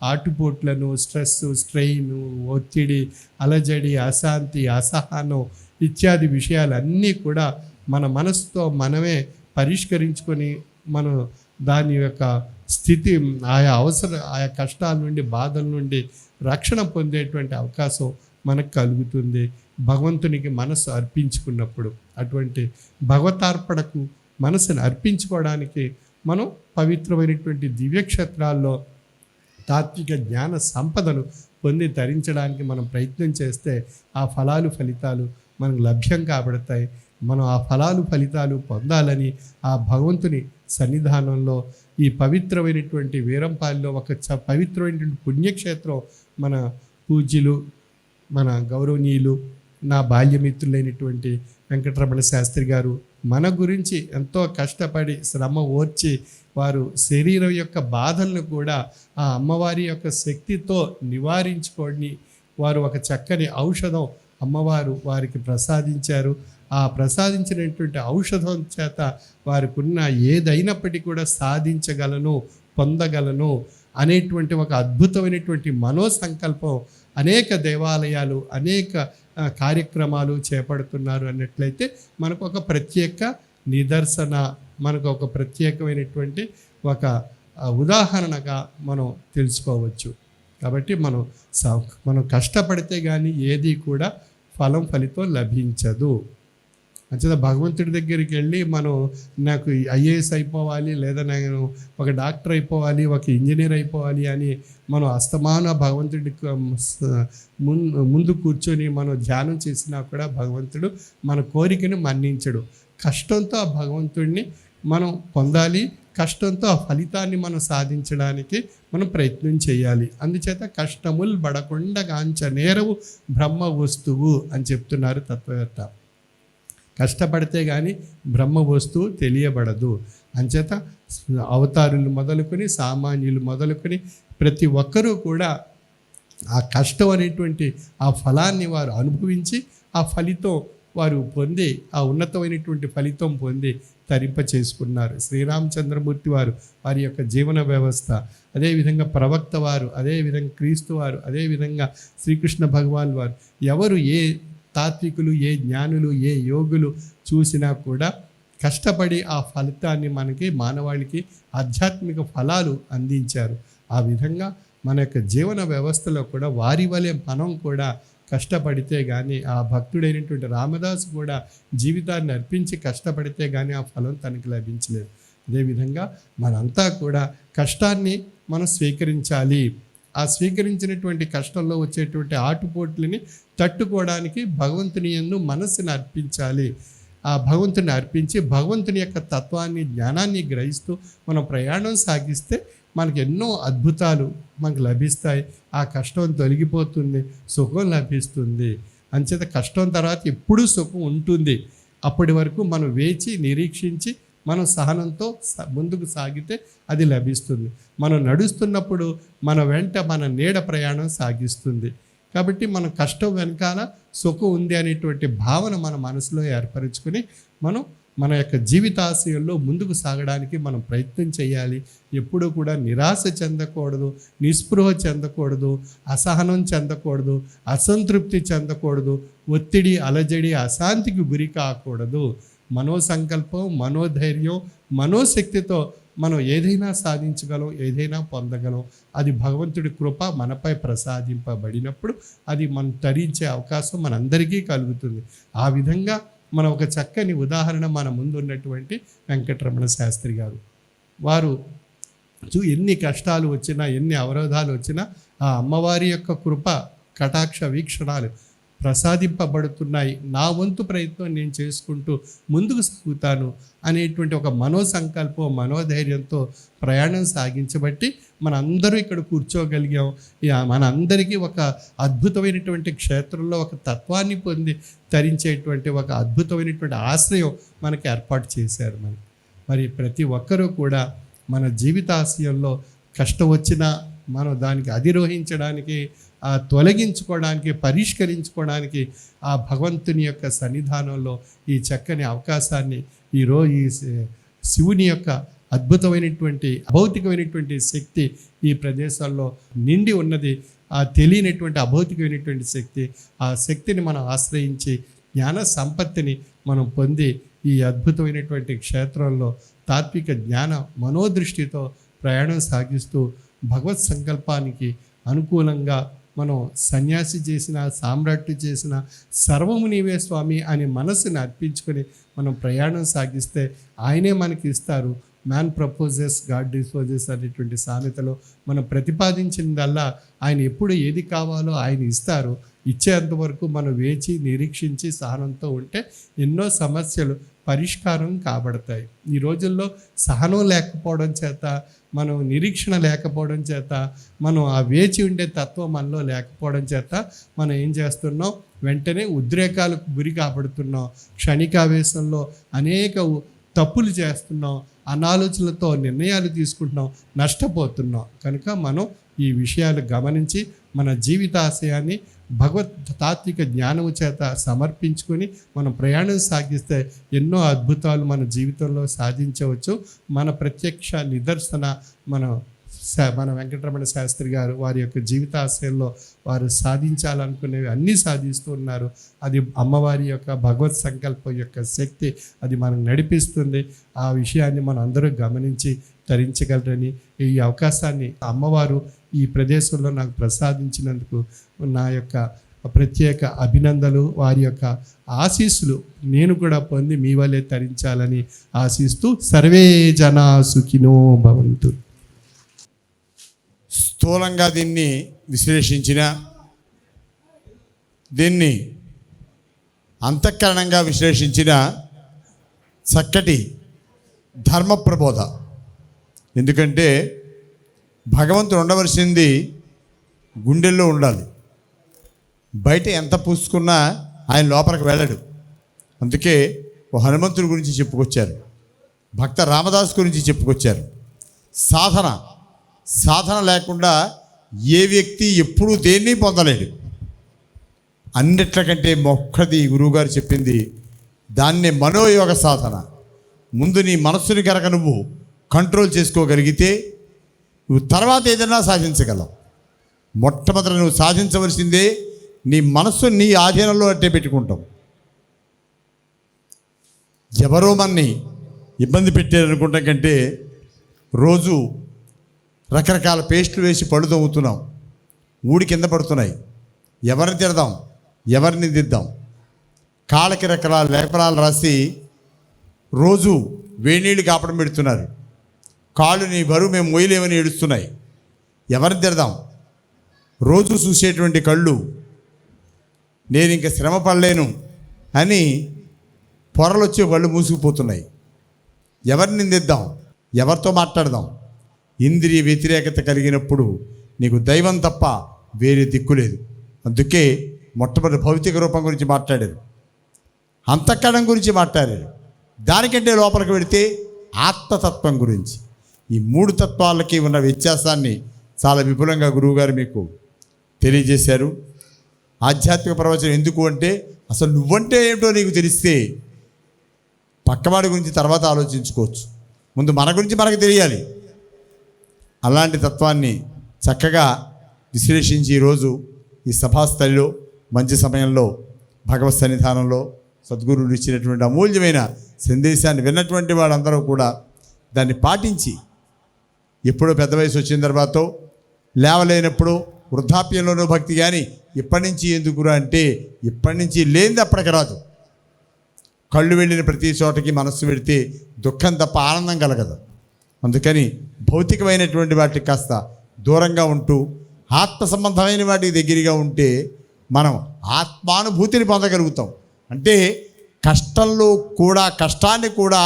ఆటుపోట్లను, స్ట్రెస్, స్ట్రెయిన్, ఒత్తిడి, అలజడి, అశాంతి, అసహనం ఇత్యాది విషయాలన్నీ కూడా మన మనసుతో మనమే పరిష్కరించుకొని మనం దాని యొక్క స్థితి ఆయా కష్టాల నుండి, బాధల నుండి రక్షణ పొందేటువంటి అవకాశం మనకు కలుగుతుంది భగవంతునికి మనసు అర్పించుకున్నప్పుడు. అటువంటి భగవతార్పణకు మనసును అర్పించుకోవడానికి మనం పవిత్రమైనటువంటి దివ్యక్షేత్రాల్లో తాత్విక జ్ఞాన సంపదను పొంది తరించడానికి మనం ప్రయత్నం చేస్తే ఆ ఫలితాలు మనకు లభ్యం కాబడతాయి. మనం ఆ ఫలితాలు పొందాలని ఆ భగవంతుని సన్నిధానంలో ఈ పవిత్రమైనటువంటి వీరంపాలిలో ఒక పవిత్రమైనటువంటి పుణ్యక్షేత్రం మన పూజ్యులు, మన గౌరవనీయులు, నా బాల్యమిత్రులైనటువంటి వెంకటరమణ శాస్త్రి గారు మన గురించి ఎంతో కష్టపడి శ్రమ ఓర్చి వారు శరీరం యొక్క బాధలను కూడా ఆ అమ్మవారి యొక్క శక్తితో నివారించుకొని వారు ఒక చక్కని ఔషధం అమ్మవారు వారికి ప్రసాదించారు. ఆ ప్రసాదించినటువంటి ఔషధం చేత వారికి ఉన్న ఏదైనప్పటికీ కూడా సాధించగలను, పొందగలను అనేటువంటి ఒక అద్భుతమైనటువంటి మనోసంకల్పం అనేక దేవాలయాలు, అనేక కార్యక్రమాలు చేపడుతున్నారు అన్నట్లయితే మనకు ఒక ప్రత్యేక నిదర్శన, మనకు ఒక ప్రత్యేకమైనటువంటి ఒక ఉదాహరణగా మనం తెలుసుకోవచ్చు. కాబట్టి మనం కష్టపడితే కానీ ఏది కూడా ఫలితం లభించదు. అంచేత భగవంతుడి దగ్గరికి వెళ్ళి నాకు ఐఏఎస్ అయిపోవాలి, లేదా నేను ఒక డాక్టర్ అయిపోవాలి, ఒక ఇంజనీర్ అయిపోవాలి అని మనం అస్తమాన భగవంతుడి ముందు కూర్చొని మనం ధ్యానం చేసినా కూడా భగవంతుడు మన కోరికను మన్నించడు. కష్టంతో ఆ భగవంతుడిని మనం పొందాలి, కష్టంతో ఆ ఫలితాన్ని మనం సాధించడానికి మనం ప్రయత్నం చేయాలి. అందుచేత కష్టములు బడకుండా కాంచనేరవు బ్రహ్మ వస్తువు అని చెప్తున్నారు తత్వవేత్త. కష్టపడితే కానీ బ్రహ్మ వస్తువు తెలియబడదు. అంచేత అవతారులు మొదలుకొని సామాన్యులు మొదలుకొని ప్రతి ఒక్కరూ కూడా ఆ కష్టం అనేటువంటి ఆ ఫలాన్ని వారు అనుభవించి ఆ ఫలితం వారు పొంది ఆ ఉన్నతమైనటువంటి ఫలితం పొంది తరింప చేసుకున్నారు. శ్రీరామచంద్రమూర్తి వారి యొక్క జీవన వ్యవస్థ, అదేవిధంగా ప్రవక్త వారు, అదేవిధంగా క్రీస్తు వారు, అదేవిధంగా శ్రీకృష్ణ భగవాన్ వారు, ఎవరు ఏ తాత్వికులు, ఏ జ్ఞానులు, ఏ యోగులు చూసినా కూడా కష్టపడి ఆ ఫలితాన్ని మనకి మానవాళికి ఆధ్యాత్మిక ఫలాలు అందించారు. ఆ విధంగా మన యొక్క జీవన వ్యవస్థలో కూడా వారి వలె మనం కూడా కష్టపడితే కానీ, ఆ భక్తుడైనటువంటి రామదాసు కూడా జీవితాన్ని అర్పించి కష్టపడితే కానీ ఆ ఫలం తనకి లభించలేదు. అదేవిధంగా మనంతా కూడా కష్టాన్ని మనం స్వీకరించాలి. ఆ స్వీకరించినటువంటి కష్టంలో వచ్చేటువంటి ఆటుపోట్లని తట్టుకోవడానికి భగవంతుని యందు మనస్సుని అర్పించాలి. ఆ భగవంతుని అర్పించి భగవంతుని యొక్క తత్వాన్ని, జ్ఞానాన్ని గ్రహిస్తూ మనం ప్రయాణం సాగిస్తే మనకు ఎన్నో అద్భుతాలు మనకు లభిస్తాయి. ఆ కష్టం తొలగిపోతుంది, సుఖం లభిస్తుంది. అంచేత కష్టం తర్వాత ఎప్పుడూ సుఖం ఉంటుంది. అప్పటి వరకు మనం వేచి నిరీక్షించి మనం సహనంతో ముందుకు సాగితే అది లభిస్తుంది. మనం నడుస్తున్నప్పుడు మన వెంట మన నీడ ప్రయాణం సాగిస్తుంది. కాబట్టి మన కష్టం వెనకాల సుఖం ఉంది అనేటువంటి భావన మన మనసులో ఏర్పరచుకొని మనం మన యొక్క జీవితాశయంలో ముందుకు సాగడానికి మనం ప్రయత్నం చేయాలి. ఎప్పుడూ కూడా నిరాశ చెందకూడదు, నిస్పృహ చెందకూడదు, అసహనం చెందకూడదు, అసంతృప్తి చెందకూడదు, ఒత్తిడి, అలజడి, అశాంతికి గురి కాకూడదు. మనోసంకల్పం, మనోధైర్యం, మనోశక్తితో మనం ఏదైనా సాధించగలం, ఏదైనా పొందగలం. అది భగవంతుడి కృప మనపై ప్రసాదింపబడినప్పుడు అది మనం తరించే అవకాశం మనందరికీ కలుగుతుంది. ఆ విధంగా మన ఒక చక్కని ఉదాహరణ మన ముందు ఉన్నటువంటి వెంకటరమణ శాస్త్రి గారు. వారు ఎన్ని కష్టాలు వచ్చినా, ఎన్ని అవరోధాలు వచ్చినా ఆ అమ్మవారి యొక్క కృప కటాక్ష వీక్షణాలు ప్రసాదింపబడుతున్నాయి. నా వంతు ప్రయత్నం నేను చేసుకుంటూ ముందుకు సాగుతాను అనేటువంటి ఒక మనోసంకల్పం, మనోధైర్యంతో ప్రయాణం సాగించబట్టి మన అందరూ ఇక్కడ కూర్చోగలిగాం. మన అందరికీ ఒక అద్భుతమైనటువంటి క్షేత్రంలో ఒక తత్వాన్ని పొంది తరించేటువంటి ఒక అద్భుతమైనటువంటి ఆశ్రయం మనకి ఏర్పాటు చేశారు. మరి ప్రతి ఒక్కరూ కూడా మన జీవితాశయంలో కష్టం వచ్చినా మనం దానికి అధిరోహించడానికి, తొలగించుకోవడానికి, పరిష్కరించుకోవడానికి ఆ భగవంతుని యొక్క సన్నిధానంలో ఈ చక్కని అవకాశాన్ని ఈరోజు ఈ శివుని యొక్క అద్భుతమైనటువంటి అభౌతికమైనటువంటి శక్తి ఈ ప్రదేశాల్లో నిండి ఉన్నది. ఆ తెలియనటువంటి అభౌతికమైనటువంటి శక్తి, ఆ శక్తిని మనం ఆశ్రయించి జ్ఞాన సంపత్తిని మనం పొంది ఈ అద్భుతమైనటువంటి క్షేత్రంలో తాత్విక జ్ఞాన మనోదృష్టితో ప్రయాణం సాగిస్తూ భగవత్ సంకల్పానికి అనుకూలంగా మనం సన్యాసి చేసిన, సామ్రాట్టు చేసిన, సర్వము నీవే స్వామి అని మనసుని అర్పించుకొని మనం ప్రయాణం సాగిస్తే ఆయనే మనకి ఇస్తారు. మ్యాన్ ప్రపోజెస్, గాడ్ డిస్పోజెస్ అనేటువంటి సామెతలో మనం ప్రతిపాదించిందల్లా ఆయన ఎప్పుడు ఏది కావాలో ఆయన ఇస్తారు. ఇచ్చేంతవరకు మనం వేచి నిరీక్షించి సహనంతో ఉంటే ఎన్నో సమస్యలు పరిష్కారం కాబడతాయి. ఈ రోజుల్లో సహనం లేకపోవడం చేత, మనం నిరీక్షణ లేకపోవడం చేత, మనం ఆ వేచి ఉండే తత్వం మనలో లేకపోవడం చేత మనం ఏం చేస్తున్నాం, వెంటనే ఉద్రేకాలకు గురి కాబడుతున్నాం. క్షణికావేశంలో అనేక తప్పులు చేస్తున్నాం, అనాలోచనలతో నిర్ణయాలు తీసుకుంటున్నాం, నష్టపోతున్నాం. కనుక మనం ఈ విషయాలు గమనించి మన జీవితాశయాన్ని భగవత్ తాత్విక జ్ఞానము చేత సమర్పించుకొని మనం ప్రయాణం సాగిస్తే ఎన్నో అద్భుతాలు మన జీవితంలో సాధించవచ్చు. మన ప్రత్యక్ష నిదర్శన మన వెంకటరమణ శాస్త్రి గారు వారి యొక్క జీవితాశయంలో వారు సాధించాలనుకునేవి అన్నీ సాధిస్తూ ఉన్నారు. అది అమ్మవారి యొక్క భగవత్ సంకల్పం యొక్క శక్తి అది మనకు నడిపిస్తుంది. ఆ విషయాన్ని మనం అందరూ గమనించి తరించగలరని, ఈ అవకాశాన్ని అమ్మవారు ఈ ప్రదేశంలో నాకు ప్రసాదించినందుకు నా యొక్క ప్రత్యేక అభినందనలు, వారి యొక్క ఆశీస్సులు నేను కూడా పొంది మీ వల్లే తరించాలని ఆశిస్తూ సర్వే జనా సుఖినో భవంతు. స్థూలంగా దీన్ని విశ్లేషించిన, దీన్ని అంతఃకరణంగా విశ్లేషించిన చక్కటి ధర్మ ప్రబోధ. ఎందుకంటే భగవంతుడు ఉండవలసింది గుండెల్లో ఉండాలి. బయట ఎంత పూసుకున్నా ఆయన లోపలికి వెళ్ళడు. అందుకే ఓ హనుమంతుడి గురించి చెప్పుకొచ్చారు, భక్త రామదాస్ గురించి చెప్పుకొచ్చారు. సాధన లేకుండా ఏ వ్యక్తి ఎప్పుడూ దేన్ని పొందలేడు. అన్నిట్లకంటే మొక్కది గురువుగారు చెప్పింది దాన్నే మనోయోగ సాధన. ముందు నీ మనస్సుని కనుక నువ్వు కంట్రోల్ చేసుకోగలిగితే నువ్వు తర్వాత ఏదైనా సాధించగలవు. మొట్టమొదట నువ్వు సాధించవలసిందే నీ మనస్సు నీ ఆధీనంలో అట్టే పెట్టుకుంటావు. ఎవరో మనని ఇబ్బంది పెట్టారనుకుంటాం కంటే రోజు రకరకాల పేస్టులు వేసి పళ్ళు తవ్వుతున్నాం, ఊడి కింద పడుతున్నాయి. ఎవరిని తిడదాం, ఎవరిని దిద్దాం? కాళ్ళకి రకరకాల లేపనాలు రాసి రోజు వేణీళ్ళు కాపడం పెడుతున్నారు. కాళ్ళు నీ బరువు మేము మోయలేమని ఏడుస్తున్నాయి. ఎవరిని తిడదాం? రోజు చూసేటువంటి కళ్ళు నేను ఇంక శ్రమ పడలేను అని పొరలు వచ్చే కళ్ళు మూసుకుపోతున్నాయి. ఎవరిని నిందిద్దాం, ఎవరితో మాట్లాడదాం? ఇంద్రియ వ్యతిరేకత కలిగినప్పుడు నీకు దైవం తప్ప వేరే దిక్కు లేదు. అందుకే మొట్టమొదటి భౌతిక రూపం గురించి మాట్లాడారు, అంతఃకరణం గురించి మాట్లాడారు. దానికంటే లోపలికి వెళితే ఆత్మతత్వం గురించి, ఈ మూడు తత్వాలకి ఉన్న వ్యత్యాసాన్ని చాలా విపులంగా గురువుగారు మీకు తెలియజేశారు. ఆధ్యాత్మిక ప్రవచనం ఎందుకు అంటే అసలు నువ్వంటే ఏమిటో నీకు తెలిస్తే పక్కవాడి గురించి తర్వాత ఆలోచించుకోవచ్చు. ముందు మన గురించి మనకు తెలియాలి. అలాంటి తత్వాన్ని చక్కగా విశ్లేషించి ఈరోజు ఈ సభాస్థలిలో మంచి సమయంలో భగవత్ సన్నిధానంలో సద్గురువులు ఇచ్చినటువంటి అమూల్యమైన సందేశాన్ని విన్నటువంటి వాళ్ళందరూ కూడా దాన్ని పాటించి ఎప్పుడో పెద్ద వయసు వచ్చిన తర్వాత లేవలేనప్పుడు వృద్ధాప్యంలోనూ భక్తి కానీ ఇప్పటి నుంచి ఎందుకురా అంటే ఇప్పటి నుంచి లేనిది అప్పటికి రాదు. కళ్ళు వెళ్ళిన ప్రతి చోటకి మనస్సు పెడితే దుఃఖం తప్ప ఆనందం కలగదు. అందుకని భౌతికమైనటువంటి వాటికి కాస్త దూరంగా ఉంటూ ఆత్మ సంబంధమైన వాటికి దగ్గరగా ఉంటే మనం ఆత్మానుభూతిని పొందగలుగుతాం. అంటే కష్టంలో కూడా కష్టాన్ని కూడా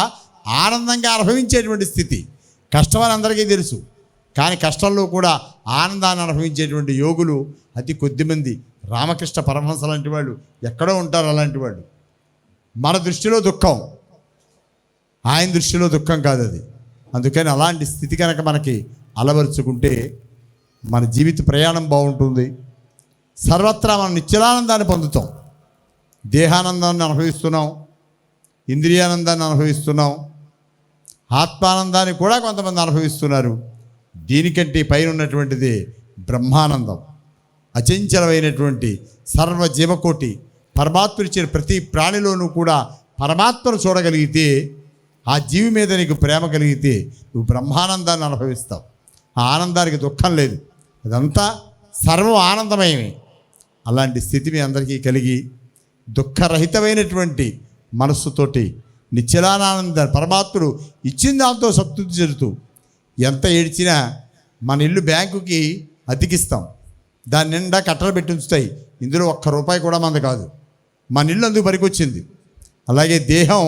ఆనందంగా అనుభవించేటువంటి స్థితి. కష్టం అని అందరికీ తెలుసు, కానీ కష్టంలో కూడా ఆనందాన్ని అనుభవించేటువంటి యోగులు అతి కొద్దిమంది. రామకృష్ణ పరమహంస లాంటి వాళ్ళు ఎక్కడో ఉంటారు. అలాంటి వాళ్ళు మన దృష్టిలో దుఃఖం, ఆయన దృష్టిలో దుఃఖం కాదు అది. అందుకని అలాంటి స్థితి కనుక మనకి అలవరుచుకుంటే మన జీవిత ప్రయాణం బాగుంటుంది. సర్వత్రా మనం నిశ్చలానందాన్ని పొందుతాం. దేహానందాన్ని అనుభవిస్తున్నాం, ఇంద్రియానందాన్ని అనుభవిస్తున్నాం, ఆత్మానందాన్ని కూడా కొంతమంది అనుభవిస్తున్నారు. దీనికంటే పైన ఉన్నటువంటిది బ్రహ్మానందం. అచంచలమైనటువంటి సర్వజీవకోటి పరమాత్మ ఇచ్చిన ప్రతి ప్రాణిలోనూ కూడా పరమాత్మను చూడగలిగితే, ఆ జీవి మీద నీకు ప్రేమ కలిగితే నువ్వు బ్రహ్మానందాన్ని అనుభవిస్తావు. ఆ ఆనందానికి దుఃఖం లేదు, అదంతా సర్వం ఆనందమయమే. అలాంటి స్థితి మీ అందరికీ కలిగి దుఃఖరహితమైనటువంటి మనస్సుతోటి నిశ్చలానంద పరమాత్ముడు ఇచ్చిన దాంతో సంతృప్తి చెందుతూ, ఎంత ఏడ్చినా మన ఇల్లు బ్యాంకుకి అతికిస్తాం, దాని నిండా కట్టలు పెట్టి ఉంచుతాయి, ఇందులో ఒక్క రూపాయి కూడా మంది కాదు. మన ఇల్లు అందుకు పనికొచ్చింది. అలాగే దేహం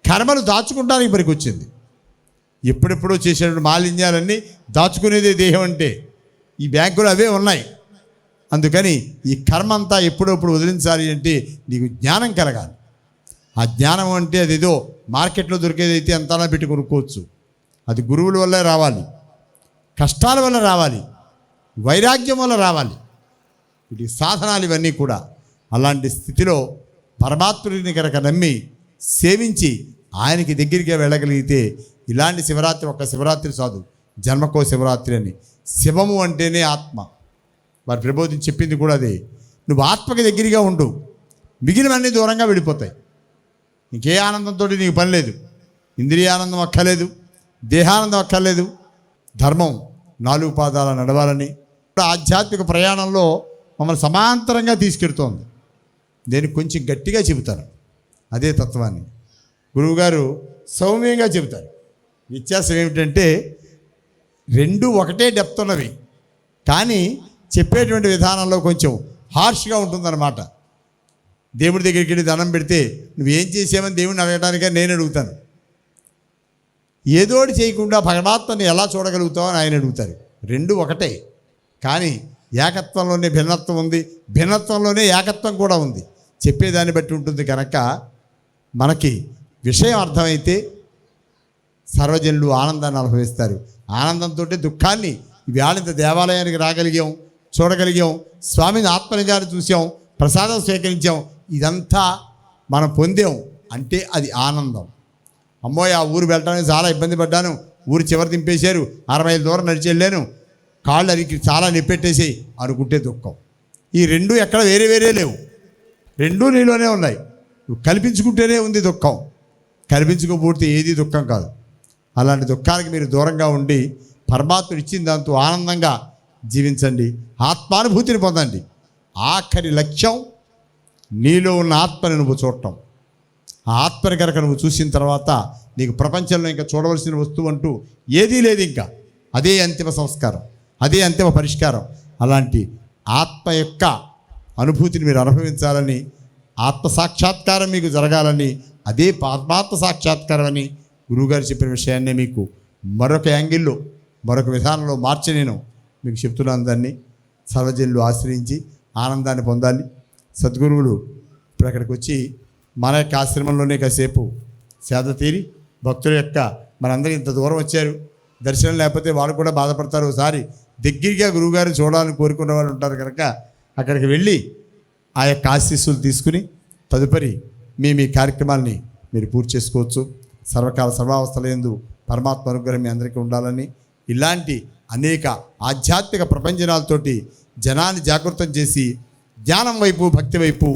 కర్మలు దాచుకుంటానికి పనికొచ్చింది. ఎప్పుడెప్పుడో చేసేటువంటి మాలిన్యాలన్నీ దాచుకునేదే దేహం అంటే. ఈ బ్యాంకులు అవే ఉన్నాయి. అందుకని ఈ కర్మ అంతా ఎప్పుడప్పుడు వదిలించాలి అంటే నీకు జ్ఞానం కలగాలి. ఆ జ్ఞానం అంటే అదేదో మార్కెట్లో దొరికేదైతే అంతలా పెట్టి కొనుక్కోవచ్చు. అది గురువుల వల్లే రావాలి, కష్టాల వల్ల రావాలి, వైరాగ్యం వల్ల రావాలి. వీటి సాధనాలు ఇవన్నీ కూడా. అలాంటి స్థితిలో పరమాత్ముడిని కనుక నమ్మి సేవించి ఆయనకి దగ్గరికి వెళ్ళగలిగితే, ఇలాంటి శివరాత్రి ఒక్క శివరాత్రి కాదు, జన్మకో శివరాత్రి అని. శివము అంటేనే ఆత్మ. వారి ప్రబోధించి చెప్పింది కూడా అదే. నువ్వు ఆత్మకి దగ్గరగా ఉండు, మిగిలినవన్నీ దూరంగా వెళ్ళిపోతాయి. ఇంకే ఆనందంతో నీకు పని లేదు. ఇంద్రియానందం అక్కర్లేదు, దేహానందం అక్కర్లేదు. ధర్మం 4 పాదాల నడవాలని ఆధ్యాత్మిక ప్రయాణంలో మమ్మల్ని సమాంతరంగా తీసుకెడుతోంది. నేను కొంచెం గట్టిగా చెబుతాను అదే తత్వాన్ని. గురువుగారు సౌమ్యంగా చెబుతారు. వ్యత్యాసం ఏమిటంటే రెండు ఒకటే డెప్త్ ఉన్నవి, కానీ చెప్పేటువంటి విధానంలో కొంచెం హార్ష్గా ఉంటుందన్నమాట. దేవుడి దగ్గరికి వెళ్ళి దండం పెడితే నువ్వేం చేసావని దేవుడిని అడగడానికే నేను అడుగుతాను. ఏదోటి చేయకుండా పరమాత్మని ఎలా చూడగలుగుతావు అని ఆయన అడుగుతారు. రెండు ఒకటే, కానీ ఏకత్వంలోనే భిన్నత్వం ఉంది, భిన్నత్వంలోనే ఏకత్వం కూడా ఉంది. చెప్పేదాన్ని బట్టి ఉంటుంది. కనుక మనకి విషయం అర్థమైతే సర్వజనులు ఆనందాన్ని అనుభవిస్తారు. ఆనందంతో దుఃఖాన్ని ఇవాళ దేవాలయానికి రాగలిగాం, చూడగలిగాం, స్వామిని ఆత్మనిజాన్ని చూసాం, ప్రసాదం స్వీకరించాం, ఇదంతా మనం పొందాం అంటే అది ఆనందం. అమ్మోయ్ ఆ ఊరు వెళ్ళడానికి చాలా ఇబ్బంది పడ్డాను, ఊరు చివరి దింపేశారు, 60 మైళ్ళ దూరం నడిచి వెళ్ళాను, కాళ్ళు అరికి చాలా నిప్పెట్టేసి అనుకుంటే దుఃఖం. ఈ రెండు ఎక్కడ వేరే వేరే లేవు, రెండూ నీలోనే ఉన్నాయి. నువ్వు కల్పించుకుంటేనే ఉంది దుఃఖం, కల్పించుకోకపోతే ఏది దుఃఖం కాదు. అలాంటి దుఃఖానికి మీరు దూరంగా ఉండి పరమాత్ముడు ఇచ్చిన దాంతో ఆనందంగా జీవించండి, ఆత్మానుభూతిని పొందండి. ఆఖరి లక్ష్యం నీలో ఉన్న ఆత్మని నువ్వు చూడటం. ఆ ఆత్మని కనుక నువ్వు చూసిన తర్వాత నీకు ప్రపంచంలో ఇంకా చూడవలసిన వస్తువు అంటూ ఏదీ లేదు. ఇంకా అదే అంతిమ సంస్కారం, అదే అంతిమ పరిష్కారం. అలాంటి ఆత్మ యొక్క అనుభూతిని మీరు అనుభవించాలని, ఆత్మ సాక్షాత్కారం మీకు జరగాలని, అదే పరమాత్మ సాక్షాత్కారం అని గురువుగారు చెప్పిన విషయాన్నే మీకు మరొక యాంగిల్లో మరొక విధానంలో మార్చి నేను మీకు చెప్తున్నాను. దాన్ని సర్వజనులు ఆశ్రయించి ఆనందాన్ని పొందాలి. సద్గురువులు ఇప్పుడు అక్కడికి వచ్చి మన యొక్క ఆశ్రమంలోనే కాసేపు సేద తీరి భక్తుల యొక్క మనందరూ ఇంత దూరం వచ్చారు, దర్శనం లేకపోతే వాళ్ళు కూడా బాధపడతారు. ఒకసారి దగ్గరగా గురువుగారిని చూడాలని కోరుకున్న వాళ్ళు ఉంటారు. కనుక అక్కడికి వెళ్ళి ఆ యొక్క ఆశీస్సులు తీసుకుని తదుపరి మీ కార్యక్రమాల్ని మీరు పూర్తి చేసుకోవచ్చు. సర్వకాల సర్వావస్థలందు పరమాత్మ అనుగ్రహం మీ అందరికీ ఉండాలని, ఇలాంటి అనేక ఆధ్యాత్మిక ప్రపంచనాలతోటి జనాన్ని జాగృతం చేసి జ్ఞానం వైపు, భక్తి వైపు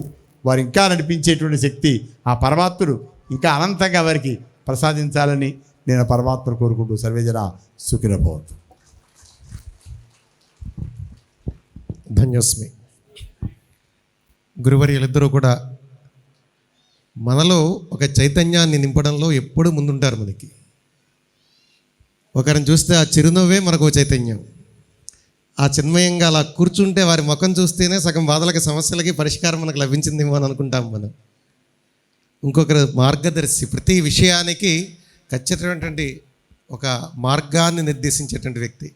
వారు ఇంకా నడిపించేటువంటి శక్తి ఆ పరమాత్ముడు ఇంకా అనంతంగా వారికి ప్రసాదించాలని నేను పరమాత్మను కోరుకుంటూ సర్వేజన సుఖినో భవంతు. ధన్యోస్మి. గురువర్యులిద్దరూ కూడా మనలో ఒక చైతన్యాన్ని నింపడంలో ఎప్పుడూ ముందుంటారు. మనకి ఒకరిని చూస్తే ఆ చిరునవ్వే మనకు ఓ చైతన్యం. ఆ చిన్మయంగా అలా కూర్చుంటే వారి ముఖం చూస్తేనే సగం బాధలకి, సమస్యలకి పరిష్కారం మనకు లభించిందేమో అని అనుకుంటాం మనం. ఇంకొకరు మార్గదర్శి, ప్రతి విషయానికి ఖచ్చితమైనటువంటి ఒక మార్గాన్ని నిర్దేశించేటువంటి వ్యక్తి.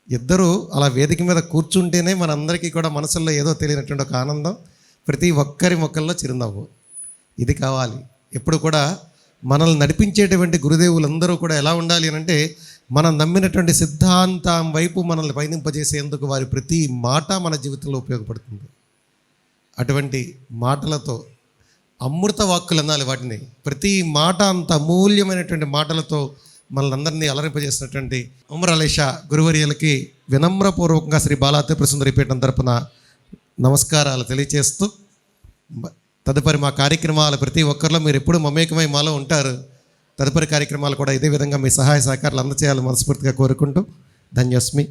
ఇద్దరు అలా వేదిక మీద కూర్చుంటేనే మనందరికీ కూడా మనసుల్లో ఏదో తెలియనటువంటి ఒక ఆనందం, ప్రతి ఒక్కరి మొక్కల్లో చిరునవ్వు. ఇది కావాలి. ఎప్పుడు కూడా మనల్ని నడిపించేటువంటి గురుదేవులందరూ కూడా ఎలా ఉండాలి అని అంటే, మనం నమ్మినటువంటి సిద్ధాంతం వైపు మనల్ని పయనింపజేసేందుకు వారి ప్రతి మాట మన జీవితంలో ఉపయోగపడుతుంది. అటువంటి మాటలతో, అమృత వాక్కులు అనాలి వాటిని, ప్రతి మాట అంత అమూల్యమైనటువంటి మాటలతో మనల్ని అందరినీ అలరింపజేసినటువంటి ఉమరలేష గురువర్యులకి వినమ్రపూర్వకంగా శ్రీ బాలాత్రిపుర సుందరి పీఠం తరపున నమస్కారాలు తెలియచేస్తూ, తదుపరి మా కార్యక్రమాలు ప్రతి ఒక్కరిలో మీరు ఎప్పుడు మమేకమై మాలో ఉంటారు. తదుపరి కార్యక్రమాలు కూడా ఇదే విధంగా మీ సహాయ సహకారాలు అందచేయాలని మనస్ఫూర్తిగా కోరుకుంటూ ధన్యోస్మి.